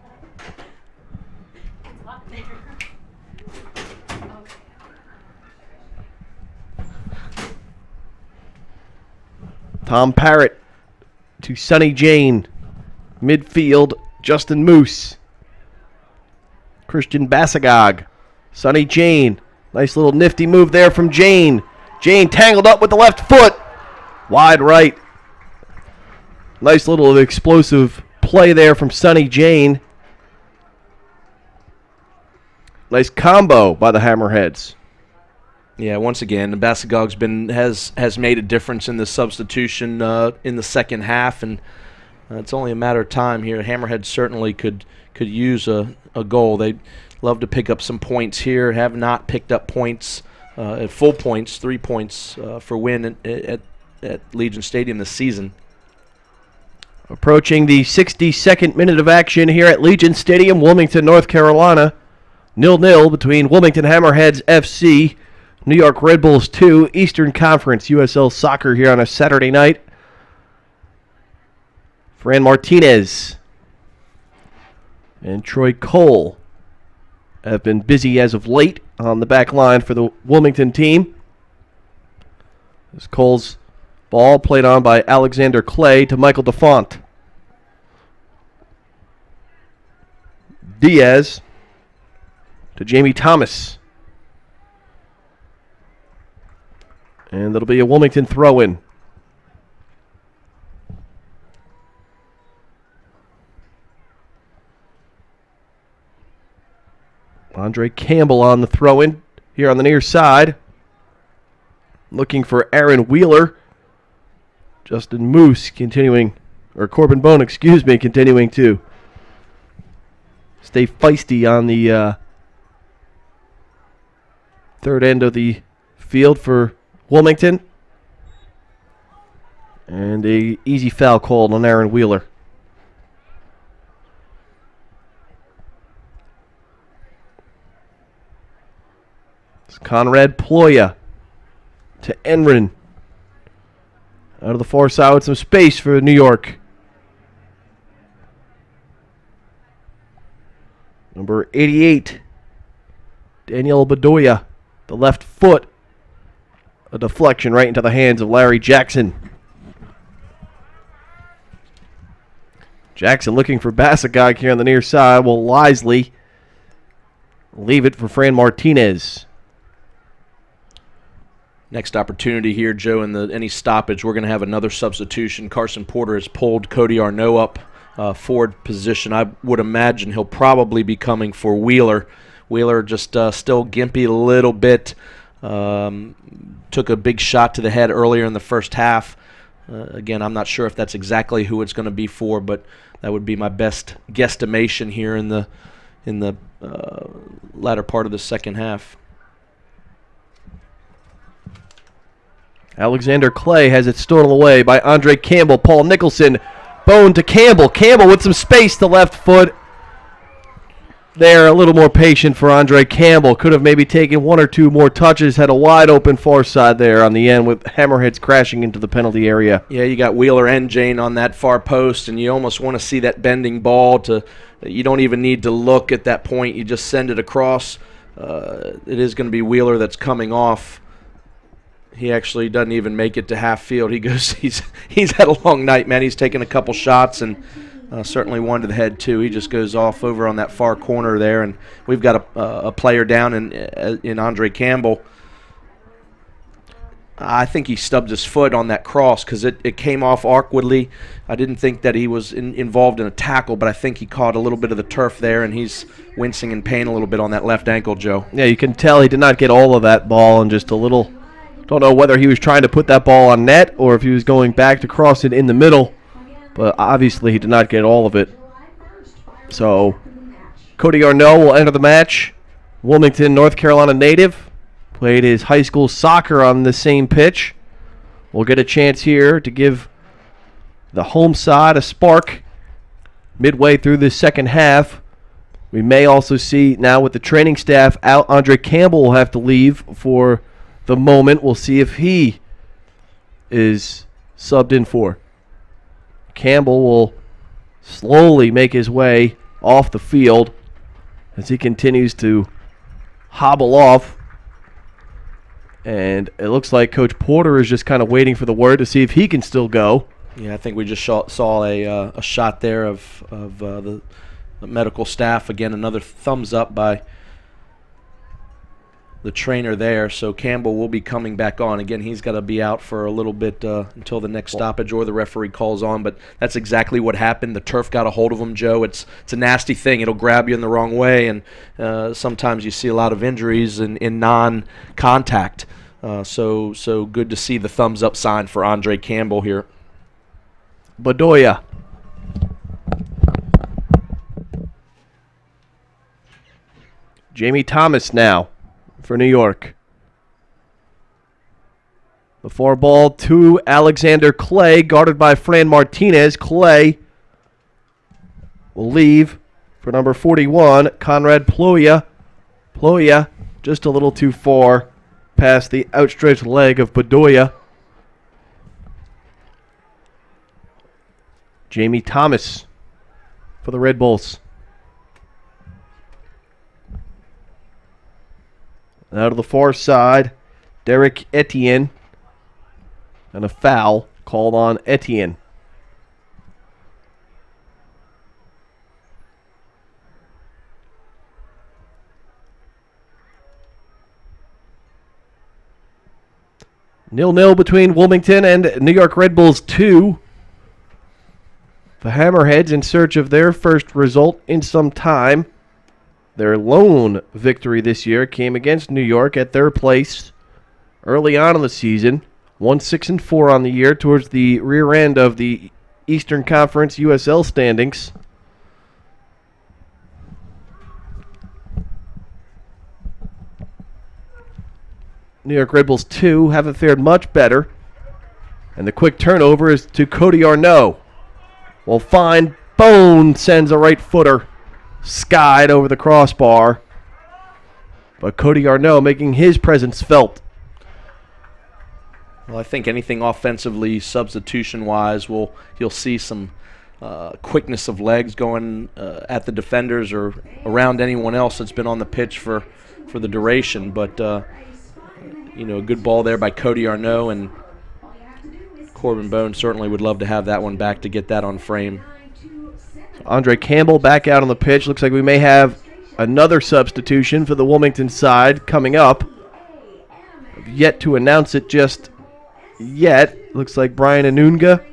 Tom Parrott to Sonny Jane. Midfield, Justin Moose. Christian Bassagog. Sonny Jane. Nice little nifty move there from Jane. Jane tangled up with the left foot. Wide right. Nice little explosive play there from Sonny Jane. Nice combo by the Hammerheads. Yeah, once again, Bassagog's has made a difference in the substitution in the second half, and it's only a matter of time here. Hammerhead certainly could use a goal. They'd love to pick up some points here. Have not picked up points. At full points, 3 points for win at Legion Stadium this season. Approaching the 62nd minute of action here at Legion Stadium, Wilmington, North Carolina. 0-0 between Wilmington Hammerheads FC, New York Red Bulls 2, Eastern Conference USL Soccer here on a Saturday night. Fran Martinez and Troy Cole have been busy as of late on the back line for the Wilmington team. This Cole's ball played on by Alexander Clay to Michael DeFont. Diaz to Jamie Thomas. And that'll be a Wilmington throw-in. Andre Campbell on the throw-in here on the near side. Looking for Aaron Wheeler. Justin Moose continuing, or Corbin Bone, continuing to stay feisty on the third end of the field for Wilmington. And a easy foul called on Aaron Wheeler. It's Conrad Ploya to Enrin. Out of the far side with some space for New York. Number 88, Daniel Bedoya, the left foot. A deflection right into the hands of Larry Jackson. Jackson looking for Basagog here on the near side. Will wisely leave it for Fran Martinez. Next opportunity here, Joe, in any stoppage, we're going to have another substitution. Carson Porter has pulled Cody Arnault up forward position. I would imagine he'll probably be coming for Wheeler. Wheeler just still gimpy a little bit. Took a big shot to the head earlier in the first half. Again, I'm not sure if that's exactly who it's going to be for, but that would be my best guesstimation here in the latter part of the second half. Alexander Clay has it stolen away by Andre Campbell. Paul Nicholson, Bone to Campbell. Campbell with some space to left foot. There, a little more patient for Andre Campbell. Could have maybe taken one or two more touches. Had a wide open far side there on the end with Hammerheads crashing into the penalty area. Yeah, you got Wheeler and Jane on that far post, and you almost want to see that bending ball. You don't even need to look at that point. You just send it across. It is going to be Wheeler that's coming off. He actually doesn't even make it to half field. He goes. He's had a long night, man. He's taken a couple shots and certainly one to the head too. He just goes off over on that far corner there, and we've got a player down in Andre Campbell. I think he stubbed his foot on that cross because it came off awkwardly. I didn't think that he was involved in a tackle, but I think he caught a little bit of the turf there, and he's wincing in pain a little bit on that left ankle, Joe. Yeah, you can tell he did not get all of that ball, and just a little. Don't know whether he was trying to put that ball on net or if he was going back to cross it in the middle, but obviously he did not get all of it. So Cody Arnault will enter the match. Wilmington, North Carolina native. Played his high school soccer on the same pitch. We'll get a chance here to give the home side a spark midway through the second half. We may also see now with the training staff out, Andre Campbell will have to leave for the moment. We'll see if he is subbed in for. Campbell will slowly make his way off the field as he continues to hobble off. And it looks like Coach Porter is just kind of waiting for the word to see if he can still go. Yeah, I think we just saw a shot there of the medical staff. Again, another thumbs up by the trainer there. So Campbell will be coming back on. Again, he's got to be out for a little bit until the next stoppage or the referee calls on. But that's exactly what happened. The turf got a hold of him, Joe. It's a nasty thing. It'll grab you in the wrong way, and sometimes you see a lot of injuries in non-contact. So good to see the thumbs up sign for Andre Campbell here. Bedoya. Jamie Thomas now for New York. The far ball to Alexander Clay, guarded by Fran Martinez. Clay will leave for number 41, Conrad Ploya. Ploya just a little too far past the outstretched leg of Bedoya. Jamie Thomas for the Red Bulls. Out of the far side, Derek Etienne. And a foul called on Etienne. Nil-nil between Wilmington and New York Red Bulls 2. The Hammerheads in search of their first result in some time. Their lone victory this year came against New York at their place early on in the season. 1-6-4 on the year towards the rear end of the Eastern Conference USL standings. New York Red Bulls 2 haven't fared much better. And the quick turnover is to Cody Arnaud. Well, fine Bone sends a right footer skied over the crossbar. But Cody Arnaud making his presence felt. Well, I think anything offensively, substitution-wise, you'll see some quickness of legs going at the defenders or around anyone else that's been on the pitch for the duration. But, a good ball there by Cody Arnaud, and Corbin Bone certainly would love to have that one back to get that on frame. Andre Campbell back out on the pitch. Looks like we may have another substitution for the Wilmington side coming up. I've yet to announce it just yet. Looks like Brian Anunga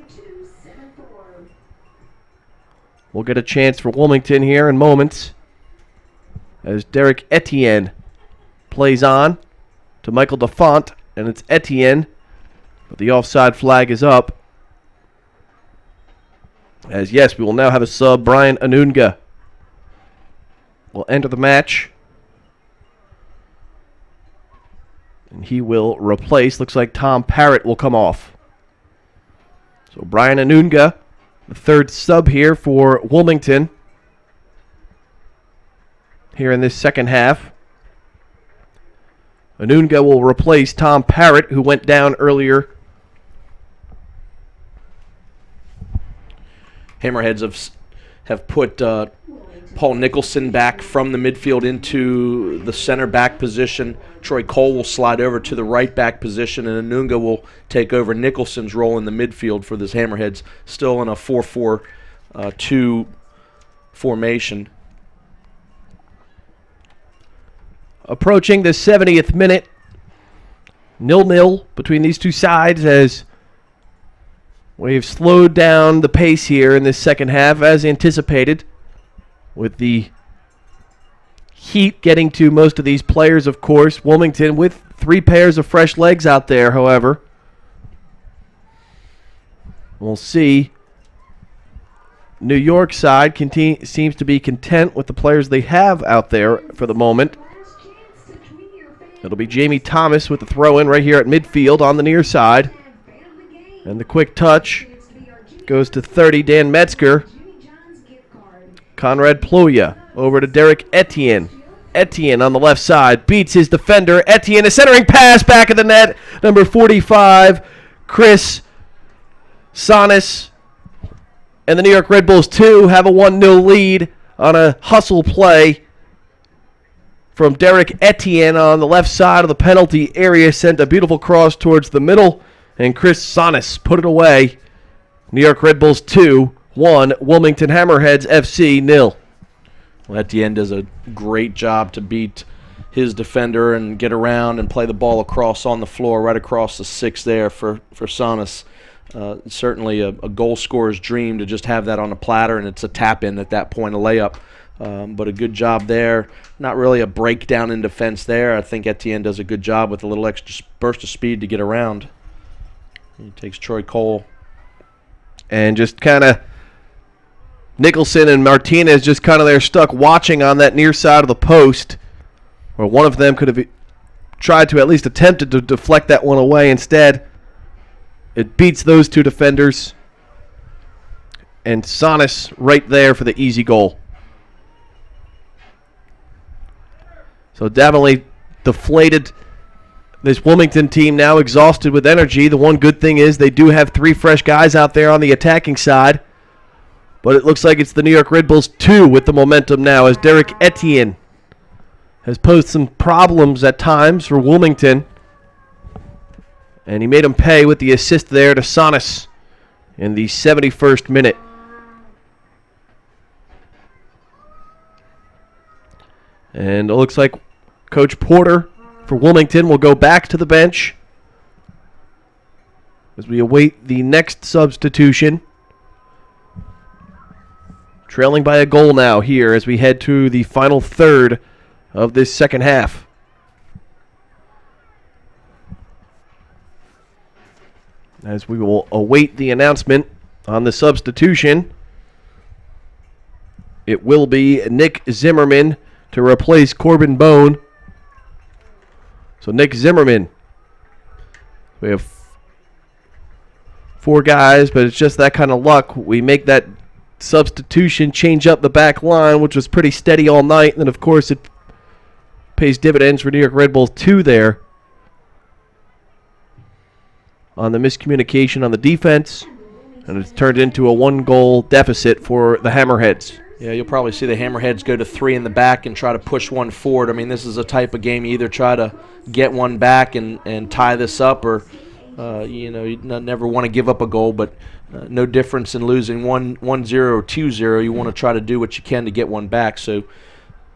will get a chance for Wilmington here in moments as Derek Etienne plays on to Michael DeFont, and it's Etienne, but the offside flag is up. As yes, we will now have a sub. Brian Anunga will enter the match. And he will replace, looks like Tom Parrott will come off. So Brian Anunga, the third sub here for Wilmington here in this second half. Anunga will replace Tom Parrott, who went down earlier. Hammerheads have put Paul Nicholson back from the midfield into the center back position. Troy Cole will slide over to the right back position, and Anunga will take over Nicholson's role in the midfield for this Hammerheads, still in a 4-4-2 formation. Approaching the 70th minute, 0-0 between these two sides as we've slowed down the pace here in this second half as anticipated, with the heat getting to most of these players, of course. Wilmington with 3 pairs of fresh legs out there, however. We'll see. New York side seems to be content with the players they have out there for the moment. It'll be Jamie Thomas with the throw-in right here at midfield on the near side. And the quick touch goes to 30, Dan Metzger. Conrad Ploya over to Derek Etienne. Etienne on the left side beats his defender. Etienne, a centering pass back of the net. Number 45, Chris Sonis. And the New York Red Bulls 2 have a 1-0 lead on a hustle play from Derek Etienne on the left side of the penalty area. Sent a beautiful cross towards the middle, and Chris Sonis put it away. New York Red Bulls 2, 1, Wilmington Hammerheads FC 0. Well, Etienne does a great job to beat his defender and get around and play the ball across on the floor, right across the 6 there for Sonis. Certainly a goal scorer's dream to just have that on a platter, and it's a tap-in at that point, a layup. But a good job there. Not really a breakdown in defense there. I think Etienne does a good job with a little extra burst of speed to get around. He takes Troy Cole. And just kind of Nicholson and Martinez just kind of there stuck watching on that near side of the post, where one of them could have tried to at least attempted to deflect that one away. Instead, it beats those two defenders. And Sonis right there for the easy goal. So So definitely deflated. This Wilmington team now exhausted with energy. The one good thing is they do have 3 fresh guys out there on the attacking side. But it looks like it's the New York Red Bulls 2 with the momentum now as Derek Etienne has posed some problems at times for Wilmington. And he made him pay with the assist there to Sonis in the 71st minute. And it looks like Coach Porter for Wilmington will go back to the bench as we await the next substitution. Trailing by a goal now here as we head to the final third of this second half. As we will await the announcement on the substitution, it will be Nick Zimmerman to replace Corbin Bone. So Nick Zimmerman. We have 4 guys, but it's just that kind of luck. We make that substitution, change up the back line, which was pretty steady all night. And then, of course, it pays dividends for New York Red Bulls 2 there on the miscommunication on the defense. And it's turned into a 1-goal deficit for the Hammerheads. Yeah, you'll probably see the Hammerheads go to 3 in the back and try to push one forward. I mean, this is a type of game you either try to get one back and tie this up, or you never want to give up a goal. But no difference in losing 1-0 or 2-0. You want to try to do what you can to get one back. So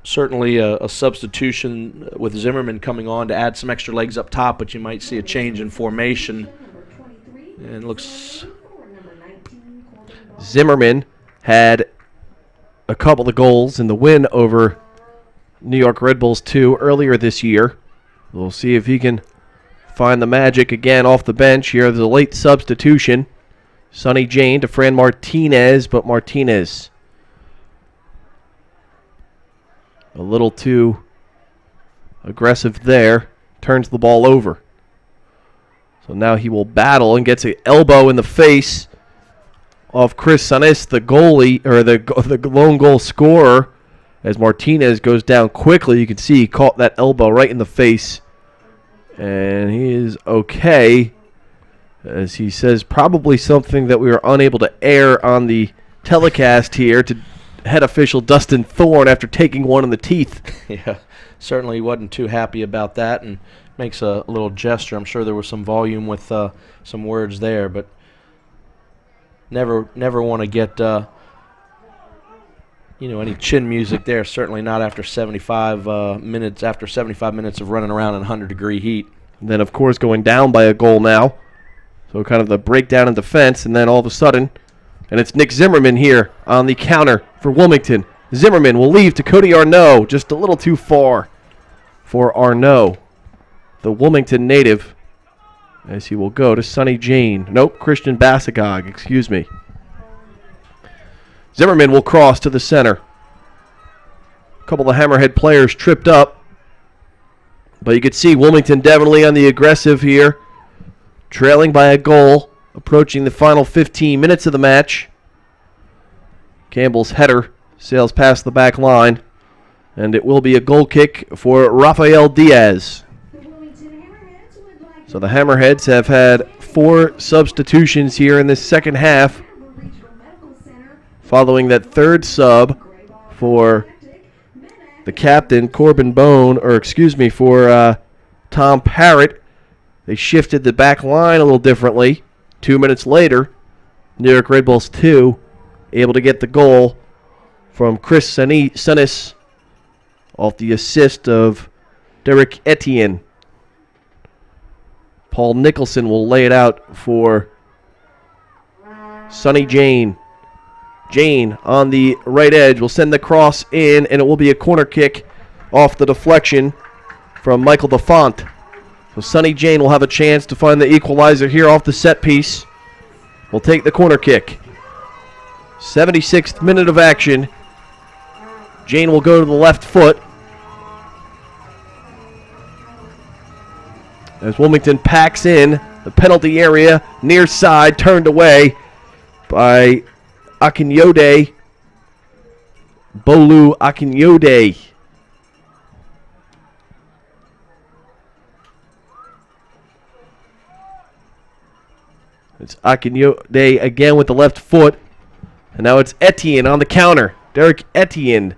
certainly a substitution with Zimmerman coming on to add some extra legs up top, but you might see a change in formation. And it looks Zimmerman had a couple of goals in the win over New York Red Bulls 2 earlier this year. We'll see if he can find the magic again off the bench here. There's a late substitution. Sonny Jane to Fran Martinez, but Martinez a little too aggressive there. Turns the ball over. So now he will battle and gets an elbow in the face of Chris Sanis, the goalie, or the lone goal scorer. As Martinez goes down quickly, you can see he caught that elbow right in the face. And he is okay, as he says probably something that we were unable to air on the telecast here to head official Dustin Thorne after taking one in the teeth. Yeah, certainly wasn't too happy about that, and makes a little gesture. I'm sure there was some volume with some words there, but never want to get any chin music there. Certainly not after 75 minutes. After 75 minutes of running around in 100-degree heat. And then, of course, going down by a goal now. So kind of the breakdown in defense, and then all of a sudden, and it's Nick Zimmerman here on the counter for Wilmington. Zimmerman will leave to Cody Arnaud, just a little too far for Arnaud, the Wilmington native, as he will go to Sonny Jane. Nope, Christian Bassagog, excuse me. Zimmerman will cross to the center. A couple of Hammerhead players tripped up, but you could see Wilmington definitely on the aggressive here, trailing by a goal, approaching the final 15 minutes of the match. Campbell's header sails past the back line, and it will be a goal kick for Rafael Diaz. So the Hammerheads have had 4 substitutions here in this second half, following that third sub for the captain, Corbin Bone, for Tom Parrott. They shifted the back line a little differently. 2 minutes later, New York Red Bulls 2 able to get the goal from Chris Sanis off the assist of Derek Etienne. Paul Nicholson will lay it out for Sonny Jane. Jane on the right edge will send the cross in, and it will be a corner kick off the deflection from Michael DeFont. So Sonny Jane will have a chance to find the equalizer here off the set piece. We'll take the corner kick. 76th minute of action. Jane will go to the left foot as Wilmington packs in the penalty area, near side, turned away by Akinyode, Bolu Akinyode. It's Akinyode again with the left foot. And now it's Etienne on the counter. Derek Etienne.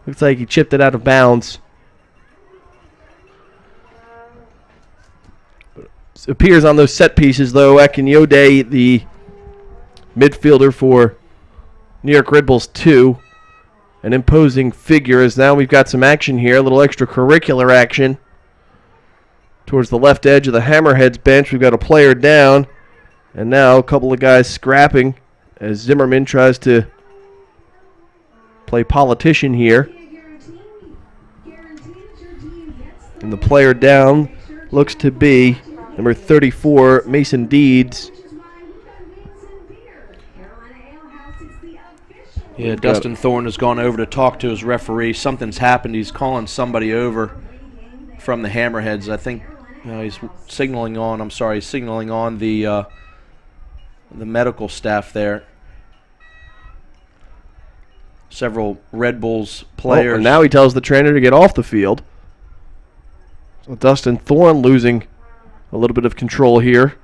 Looks like he chipped it out of bounds. It appears on those set pieces, though, Akinyode, the midfielder for New York Red Bulls 2, an imposing figure, as now we've got some action here, a little extracurricular action. Towards the left edge of the Hammerheads bench, we've got a player down, and now a couple of guys scrapping as Zimmerman tries to play politician here. And the player down looks to be number 34, Mason Deeds. Yeah, Dustin Thorne has gone over to talk to his referee. Something's happened. He's calling somebody over from the Hammerheads. I think he's signaling on. He's signaling on the medical staff there. Several Red Bulls players. And now he tells the trainer to get off the field. So Dustin Thorne losing a little bit of control here,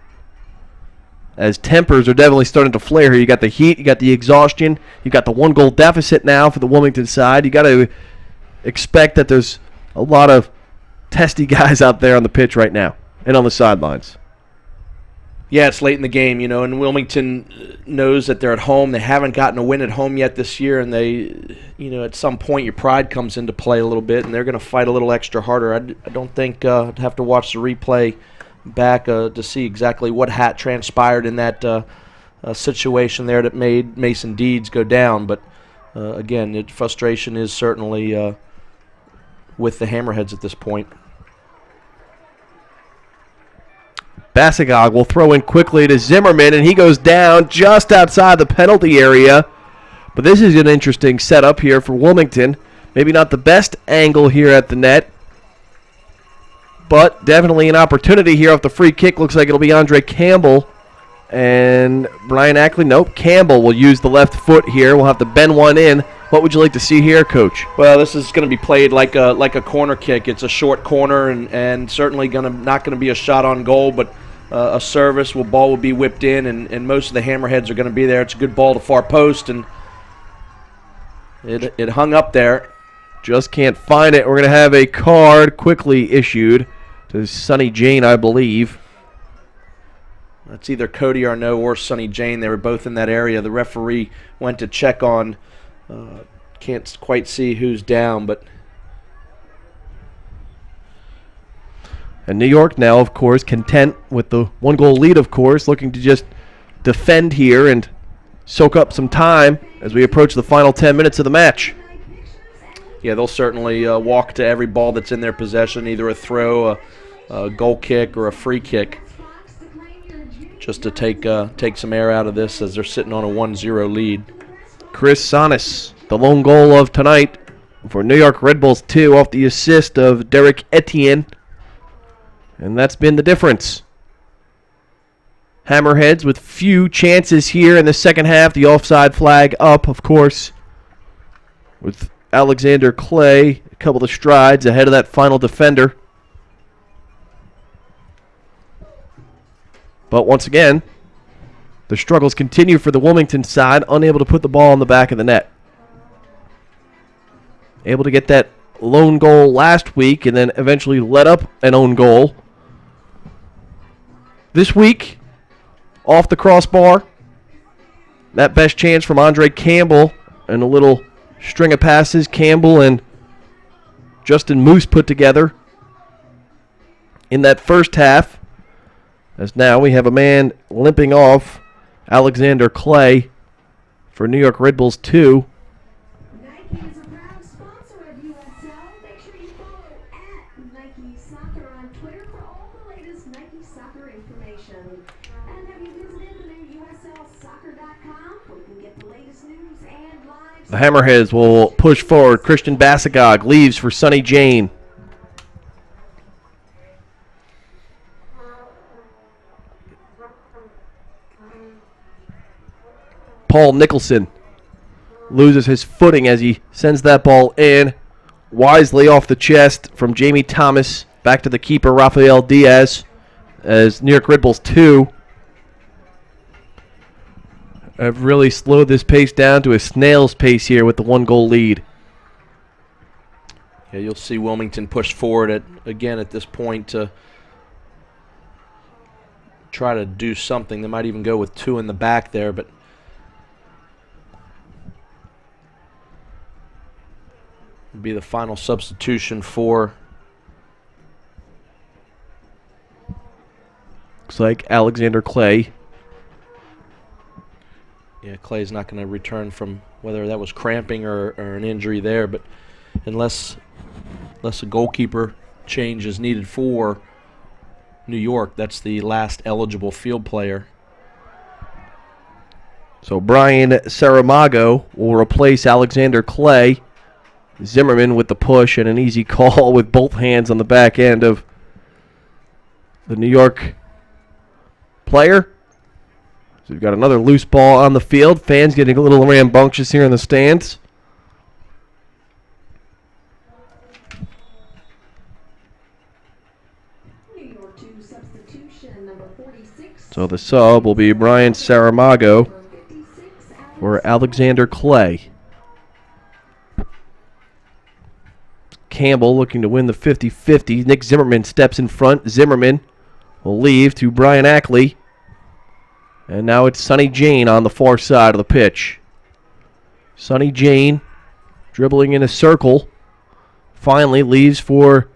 as tempers are definitely starting to flare here. You got the heat, you got the exhaustion, you got the 1-goal deficit now for the Wilmington side. You got to expect that there's a lot of testy guys out there on the pitch right now and on the sidelines. Yeah, it's late in the game, and Wilmington knows that they're at home. They haven't gotten a win at home yet this year, and they, at some point your pride comes into play a little bit, and they're going to fight a little extra harder. I don't think I'd have to watch the replay back to see exactly what transpired in that situation there that made Mason Deeds go down. But, again, frustration is certainly with the Hammerheads at this point. Basagog will throw in quickly to Zimmerman, and he goes down just outside the penalty area. But this is an interesting setup here for Wilmington. Maybe not the best angle here at the net, but definitely an opportunity here off the free kick. Looks like it'll be Andre Campbell and Brian Ackley. Nope, Campbell will use the left foot here. We'll have to bend one in. What would you like to see here, Coach? Well, this is going to be played like a corner kick. It's a short corner, and certainly not going to be a shot on goal, but a service. Ball will be whipped in, and most of the Hammerheads are going to be there. It's a good ball to far post, and it hung up there. Just can't find it. We're going to have a card quickly issued to Sonny Jane, I believe. That's either Cody Arnaud or Sonny Jane. They were both in that area. The referee went to check on. Can't quite see who's down, but. And New York now, of course, content with the 1-goal lead, of course, looking to just defend here and soak up some time as we approach the final 10 minutes of the match. Yeah, they'll certainly walk to every ball that's in their possession, either a throw, a goal kick, or a free kick, just to take some air out of this as they're sitting on a 1-0 lead. Chris Sonis, the lone goal of tonight for New York Red Bulls 2 off the assist of Derek Etienne. And that's been the difference. Hammerheads with few chances here in the second half. The offside flag up, of course, with Alexander Clay a couple of strides ahead of that final defender. But once again, the struggles continue for the Wilmington side, unable to put the ball in the back of the net. Able to get that lone goal last week and then eventually let up an own goal. This week, off the crossbar, that best chance from Andre Campbell and a little string of passes Campbell and Justin Moose put together in that first half. As now we have a man limping off, Alexander Clay for New York Red Bulls 2. Nike is a proud sponsor of USL. Make sure you follow @Nike Soccer on Twitter for all the latest Nike Soccer information. And have you visited the new USLsoccer.com where you can get the latest news and live. The Hammerheads will push forward. Christian Basagog leaves for Sonny Jane. Paul Nicholson loses his footing as he sends that ball in. Wisely off the chest from Jamie Thomas. Back to the keeper, Rafael Diaz, as New York Red Bulls 2 have really slowed this pace down to a snail's pace here with the 1-goal lead. Yeah, you'll see Wilmington push forward again at this point to try to do something. They might even go with 2 in the back there, but it'll be the final substitution for. Looks like Alexander Clay. Yeah, Clay's not going to return from whether that was cramping or an injury there, but unless a goalkeeper change is needed for New York, that's the last eligible field player. So Brian Saramago will replace Alexander Clay. Zimmerman with the push and an easy call with both hands on the back end of the New York player. So we've got another loose ball on the field. Fans getting a little rambunctious here in the stands. So the sub will be Brian Saramago for Alexander Clay. Campbell looking to win the 50-50. Nick Zimmerman steps in front. Zimmerman will leave to Brian Ackley. And now it's Sonny Jane on the far side of the pitch. Sonny Jane dribbling in a circle. Finally leaves for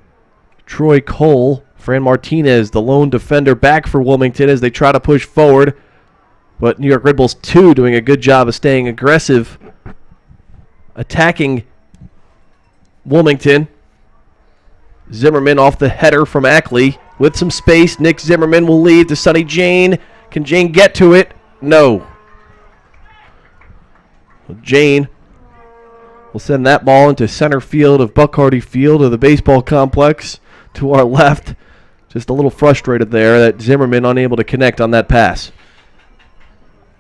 Troy Cole. Fran Martinez, the lone defender, back for Wilmington as they try to push forward. But New York Red Bulls 2 doing a good job of staying aggressive, attacking Wilmington. Zimmerman off the header from Ackley with some space. Nick Zimmerman will lead to Sonny Jane. Can Jane get to it? No. Jane will send that ball into center field of Buck Hardy Field of the baseball complex to our left. Just a little frustrated there that Zimmerman unable to connect on that pass.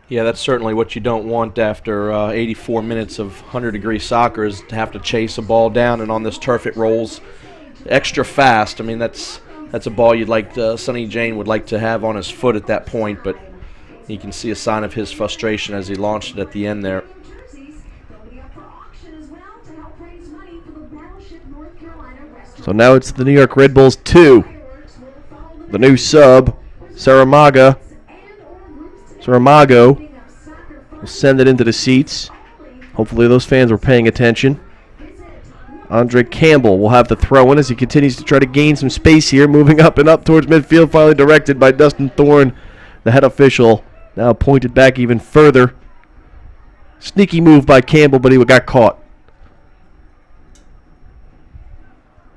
Yeah, that's certainly what you don't want after 84 minutes of 100-degree soccer, is to have to chase a ball down, and on this turf it rolls extra fast. I mean, that's a ball you'd like Sonny Jane would like to have on his foot at that point, but you can see a sign of his frustration as he launched it at the end there. So now it's the New York Red Bulls 2. The new sub, Saramago will send it into the seats. Hopefully those fans were paying attention. Andre Campbell will have the throw in as he continues to try to gain some space here, moving up and up towards midfield, finally directed by Dustin Thorne, the head official. Now pointed back even further. Sneaky move by Campbell, but he got caught.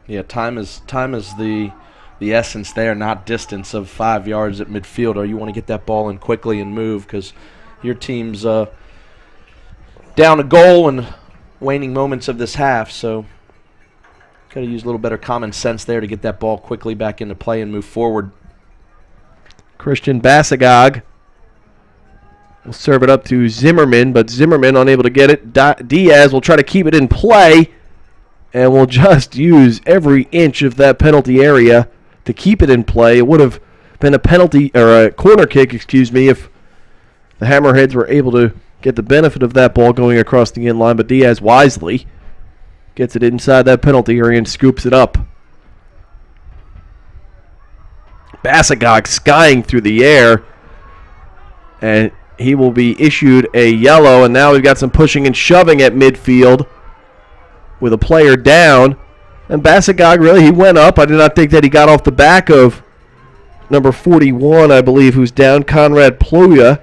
Yeah, time is the essence there, not distance of 5 yards at midfield, or you want to get that ball in quickly and move because your team's down a goal in waning moments of this half, so got to use a little better common sense there to get that ball quickly back into play and move forward. Christian Bassagog will serve it up to Zimmerman, but Zimmerman unable to get it. Diaz will try to keep it in play and will just use every inch of that penalty area to keep it in play. It would have been a penalty, or a corner kick, excuse me, if the Hammerheads were able to get the benefit of that ball going across the end line, but Diaz wisely gets it inside that penalty area and scoops it up. Bassagog skying through the air, and he will be issued a yellow, and now we've got some pushing and shoving at midfield with a player down. And Bassagog, really, he went up. I did not think that he got off the back of number 41, I believe, who's down, Conrad Ploya.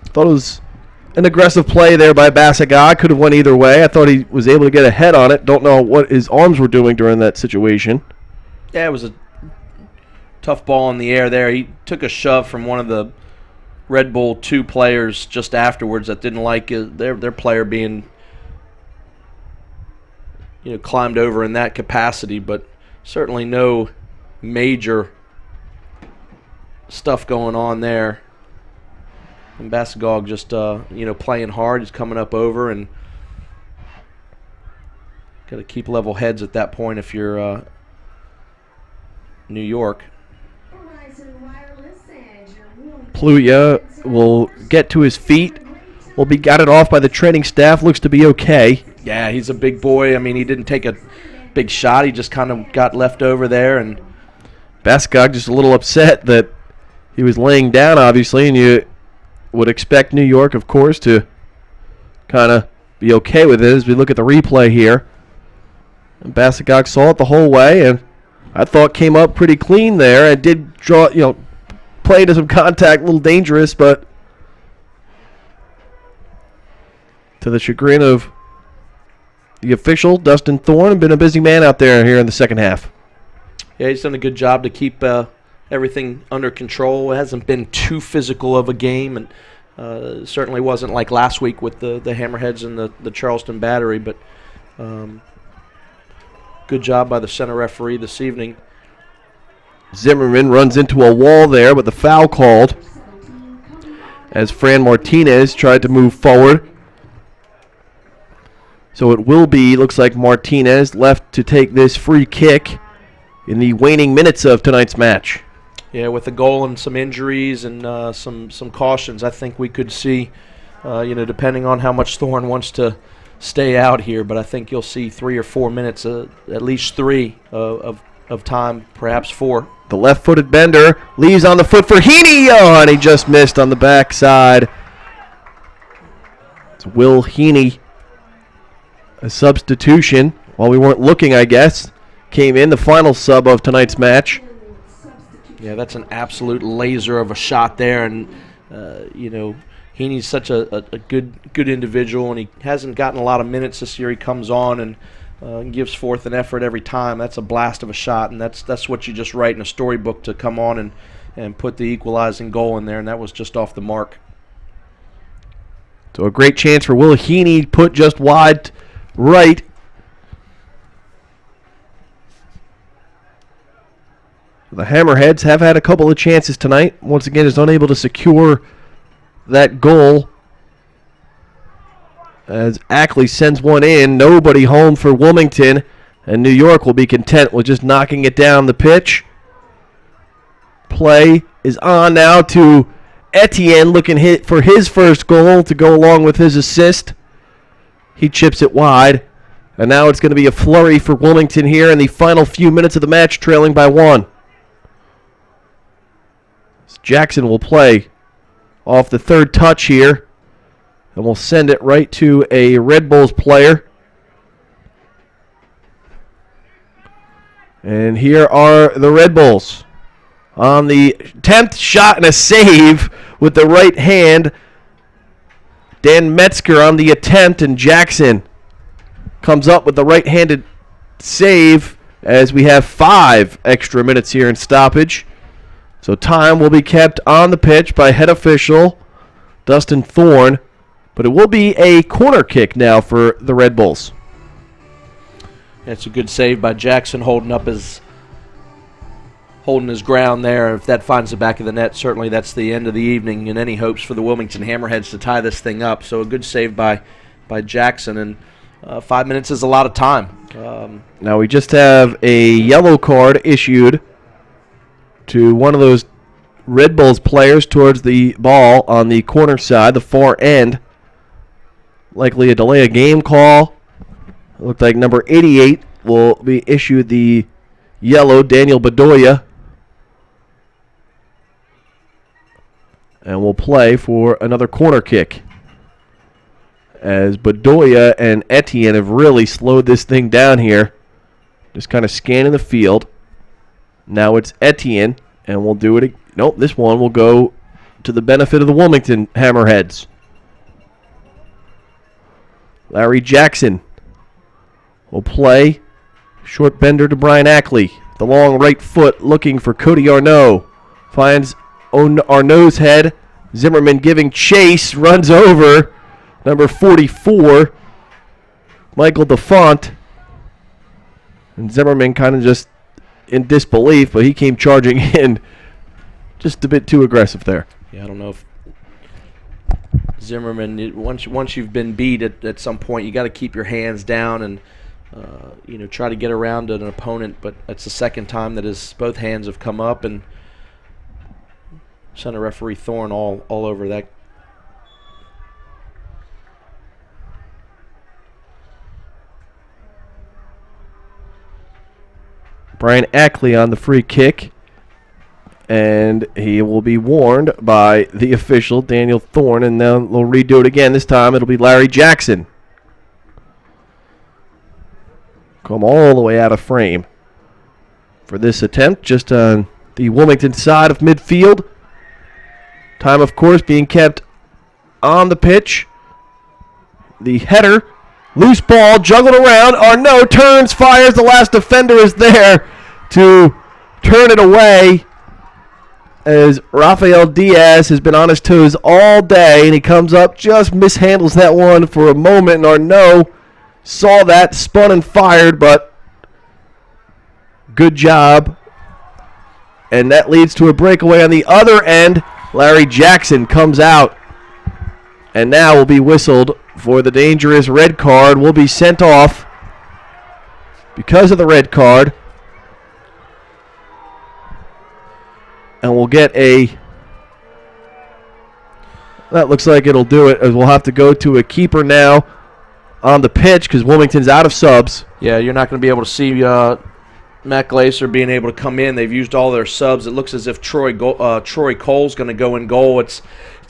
Thought it was an aggressive play there by Bassagog. Could have went either way. I thought he was able to get a head on it. Don't know what his arms were doing during that situation. Yeah, it was a tough ball in the air there. He took a shove from one of the Red Bull 2 players just afterwards that didn't like their player being climbed over in that capacity, but certainly no major stuff going on there. And Bassagog just playing hard. He's coming up over, and got to keep level heads at that point if you're Pluya will get to his feet. Will be got it off by the training staff. Looks to be okay. Yeah, he's a big boy. I mean, he didn't take a big shot. He just kind of got left over there. And Bascog just a little upset that he was laying down, obviously, and you would expect New York, of course, to kind of be okay with it as we look at the replay here. And Bascog saw it the whole way, and I thought came up pretty clean there and did draw, play into some contact, a little dangerous, but to the chagrin of the official, Dustin Thorne, been a busy man out there here in the second half. yeah, he's done a good job to keep everything under control. It hasn't been too physical of a game, and certainly wasn't like last week with the Hammerheads and the Charleston Battery, but good job by the center referee this evening. Zimmerman runs into a wall there, but the foul called as Fran Martinez tried to move forward. So it will be, looks like Martinez left to take this free kick in the waning minutes of tonight's match. Yeah, with the goal and some injuries and some cautions, I think we could see, depending on how much Thorne wants to stay out here, but I think you'll see 3 or 4 minutes, at least 3 of time, perhaps 4. The left-footed bender leaves on the foot for Heaney. Oh, and he just missed on the backside. It's Will Heaney. A substitution, while we weren't looking, I guess, came in, the final sub of tonight's match. Yeah, that's an absolute laser of a shot there, and, Heaney's such a good individual, and he hasn't gotten a lot of minutes this year. He comes on and gives forth an effort every time. That's a blast of a shot, and that's what you just write in a storybook, to come on and put the equalizing goal in there, and that was just off the mark. So a great chance for Will Heaney, put just wide right. The Hammerheads have had a couple of chances tonight. Once again, is unable to secure that goal as Ackley sends one in. Nobody home for Wilmington, and New York will be content with just knocking it down the pitch. Play is on now to Etienne, looking for his first goal to go along with his assist. He chips it wide, and now it's going to be a flurry for Wilmington here in the final few minutes of the match, trailing by 1. Jackson will play off the third touch here, and we'll send it right to a Red Bulls player. And here are the Red Bulls on the 10th shot and a save with the right hand. Dan Metzger on the attempt, and Jackson comes up with the right-handed save as we have 5 extra minutes here in stoppage. So time will be kept on the pitch by head official Dustin Thorne, but it will be a corner kick now for the Red Bulls. That's a good save by Jackson, holding his ground there. If that finds the back of the net, certainly that's the end of the evening and any hopes for the Wilmington Hammerheads to tie this thing up. So a good save by Jackson, and 5 minutes is a lot of time. Now we just have a yellow card issued to one of those Red Bulls players towards the ball on the corner side, the far end. Likely a delay of game call. It looked like number 88 will be issued the yellow, Daniel Bedoya. And will play for another corner kick, as Bedoya and Etienne have really slowed this thing down here. Just kind of scanning the field. Now it's Etienne, and we'll do it. Nope, this one will go to the benefit of the Wilmington Hammerheads. Larry Jackson will play. Short bender to Brian Ackley. The long right foot looking for Cody Arnaud. Finds Arnaud's head. Zimmerman giving chase. Runs over number 44, Michael DeFont. And Zimmerman kind of just in disbelief, but he came charging in just a bit too aggressive there. Yeah, I don't know if Zimmerman, once you've been beat at some point, you got to keep your hands down and try to get around an opponent. But it's the second time that both hands have come up, and Center referee Thorne all over that. Brian Ackley on the free kick. And he will be warned by the official, Daniel Thorne, and now they'll redo it again. This time it'll be Larry Jackson. Come all the way out of frame for this attempt, just on the Wilmington side of midfield. Time, of course, being kept on the pitch. The header, loose ball, juggled around. Arnaud turns, fires. The last defender is there to turn it away, as Rafael Diaz has been on his toes all day, and he comes up, just mishandles that one for a moment, and Arnaud saw that, spun and fired, but good job. And that leads to a breakaway on the other end. Larry Jackson comes out, and now will be whistled for the dangerous red card. Will be sent off because of the red card. And we'll get that looks like it'll do it, as we'll have to go to a keeper now on the pitch because Wilmington's out of subs. Yeah, you're not going to be able to see Matt Glaser being able to come in. They've used all their subs. It looks as if Troy Cole's going to go in goal. It's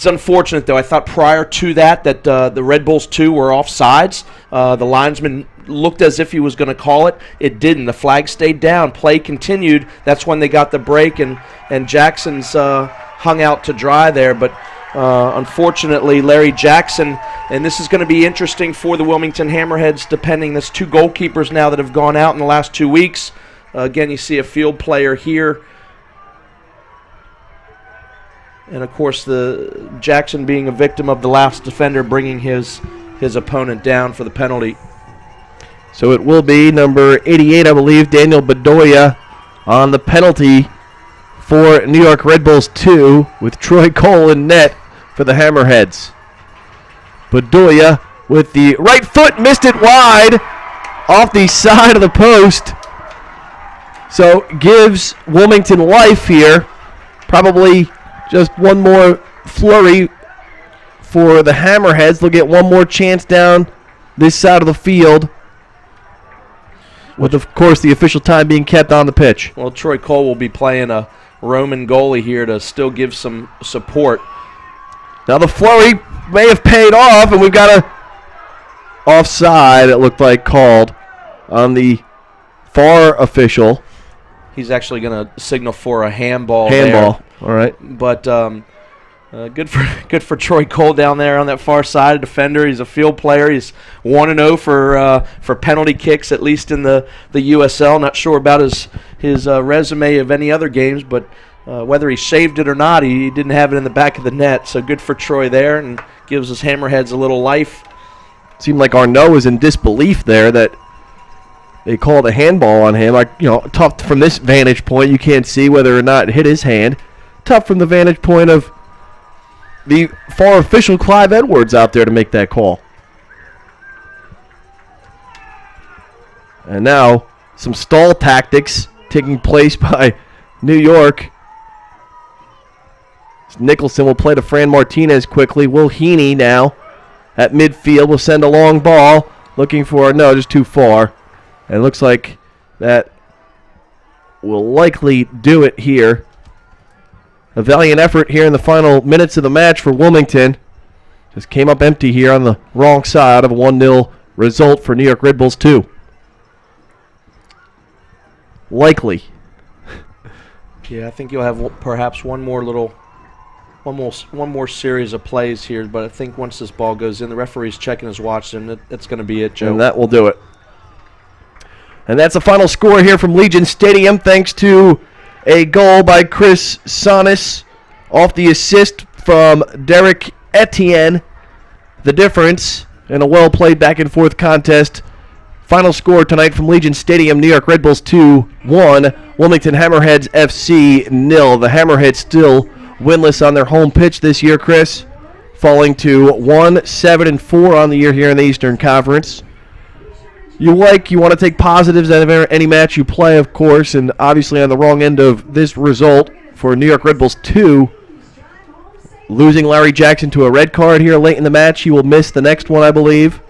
unfortunate, though. I thought prior to that the Red Bulls 2 were offsides. The linesman looked as if he was going to call it. It didn't. The flag stayed down. Play continued. That's when they got the break, and Jackson's hung out to dry there. But unfortunately, Larry Jackson, and this is going to be interesting for the Wilmington Hammerheads, depending. There's 2 goalkeepers now that have gone out in the last 2 weeks. Again, you see a field player here. And, of course, the Jackson being a victim of the last defender, bringing his opponent down for the penalty. So it will be number 88, I believe, Daniel Bedoya on the penalty for New York Red Bulls 2, with Troy Cole in net for the Hammerheads. Bedoya with the right foot, missed it wide off the side of the post. So gives Wilmington life here. Probably just one more flurry for the Hammerheads. They'll get one more chance down this side of the field, with, of course, the official time being kept on the pitch. Well, Troy Cole will be playing a Roman goalie here to still give some support. Now the flurry may have paid off, and we've got a offside, it looked like, called on the far official. He's actually going to signal for a handball. Handball, all right. But good for Troy Cole down there on that far side, a defender. He's a field player. He's 1-0 for penalty kicks, at least in the USL. Not sure about his resume of any other games, but whether he saved it or not, he didn't have it in the back of the net. So good for Troy there, and gives his Hammerheads a little life. Seemed like Arnaud was in disbelief there that they called a handball on him. Tough from this vantage point. You can't see whether or not it hit his hand. Tough from the vantage point of the far official Clive Edwards out there to make that call. And now some stall tactics taking place by New York. Nicholson will play to Fran Martinez quickly. Will Heaney now at midfield will send a long ball, looking for, no, just too far. And it looks like that will likely do it here. A valiant effort here in the final minutes of the match for Wilmington. Just came up empty here on the wrong side of a 1-0 result for New York Red Bulls 2. Likely. Yeah, I think you'll have perhaps one more series of plays here, but I think once this ball goes in, the referee's checking his watch, and that's going to be it, Joe. And that will do it. And that's the final score here from Legion Stadium, thanks to a goal by Chris Sonis off the assist from Derek Etienne. The difference in a well-played back-and-forth contest. Final score tonight from Legion Stadium, New York Red Bulls 2-1, Wilmington Hammerheads FC 0. The Hammerheads still winless on their home pitch this year, Chris, falling to 1-7-4 on the year here in the Eastern Conference. You want to take positives out of any match you play, of course, and obviously on the wrong end of this result for New York Red Bulls 2, losing Larry Jackson to a red card here late in the match. He will miss the next one, I believe,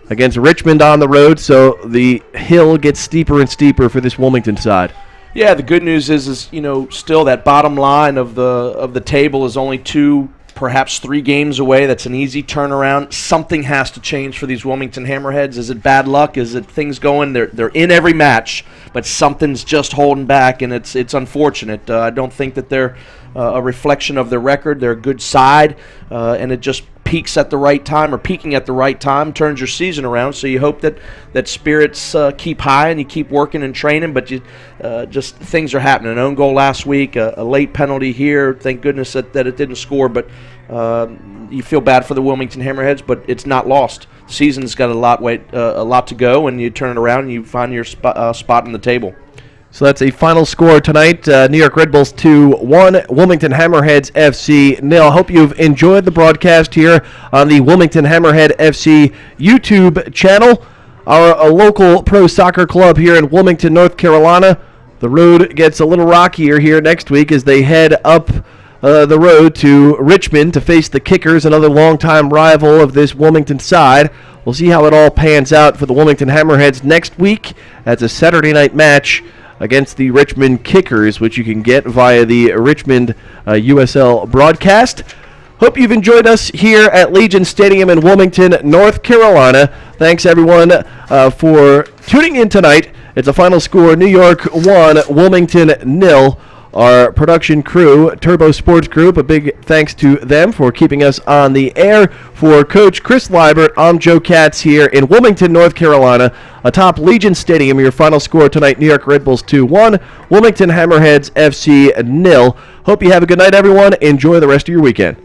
against Richmond on the road. So the hill gets steeper and steeper for this Wilmington side. Yeah, the good news is still that bottom line of the table is only 2, perhaps 3 games away. That's an easy turnaround. Something has to change for these Wilmington Hammerheads. Is it bad luck? Is it things going? They're in every match, but something's just holding back, and it's unfortunate. I don't think that they're a reflection of their record. They're a good side, and it just peaking at the right time turns your season around. So you hope that spirits keep high and you keep working and training, but you just things are happening. An own goal last week, a late penalty here. Thank goodness that it didn't score, but you feel bad for the Wilmington Hammerheads, but it's not lost. The season's got a lot to go, and you turn it around and you find your spot in the table. So that's a final score tonight. New York Red Bulls 2-1, Wilmington Hammerheads FC 0. I hope you've enjoyed the broadcast here on the Wilmington Hammerhead FC YouTube channel. Our local pro soccer club here in Wilmington, North Carolina. The road gets a little rockier here next week as they head up the road to Richmond to face the Kickers, another longtime rival of this Wilmington side. We'll see how it all pans out for the Wilmington Hammerheads next week. That's a Saturday night match against the Richmond Kickers, which you can get via the Richmond USL broadcast. Hope you've enjoyed us here at Legion Stadium in Wilmington, North Carolina. Thanks, everyone, for tuning in tonight. It's a final score, New York 1, Wilmington 0. Our production crew, Turbo Sports Group, a big thanks to them for keeping us on the air. For Coach Chris Liebert, I'm Joe Katz here in Wilmington, North Carolina, atop Legion Stadium. Your final score tonight, New York Red Bulls 2-1, Wilmington Hammerheads FC 0. Hope you have a good night, everyone. Enjoy the rest of your weekend.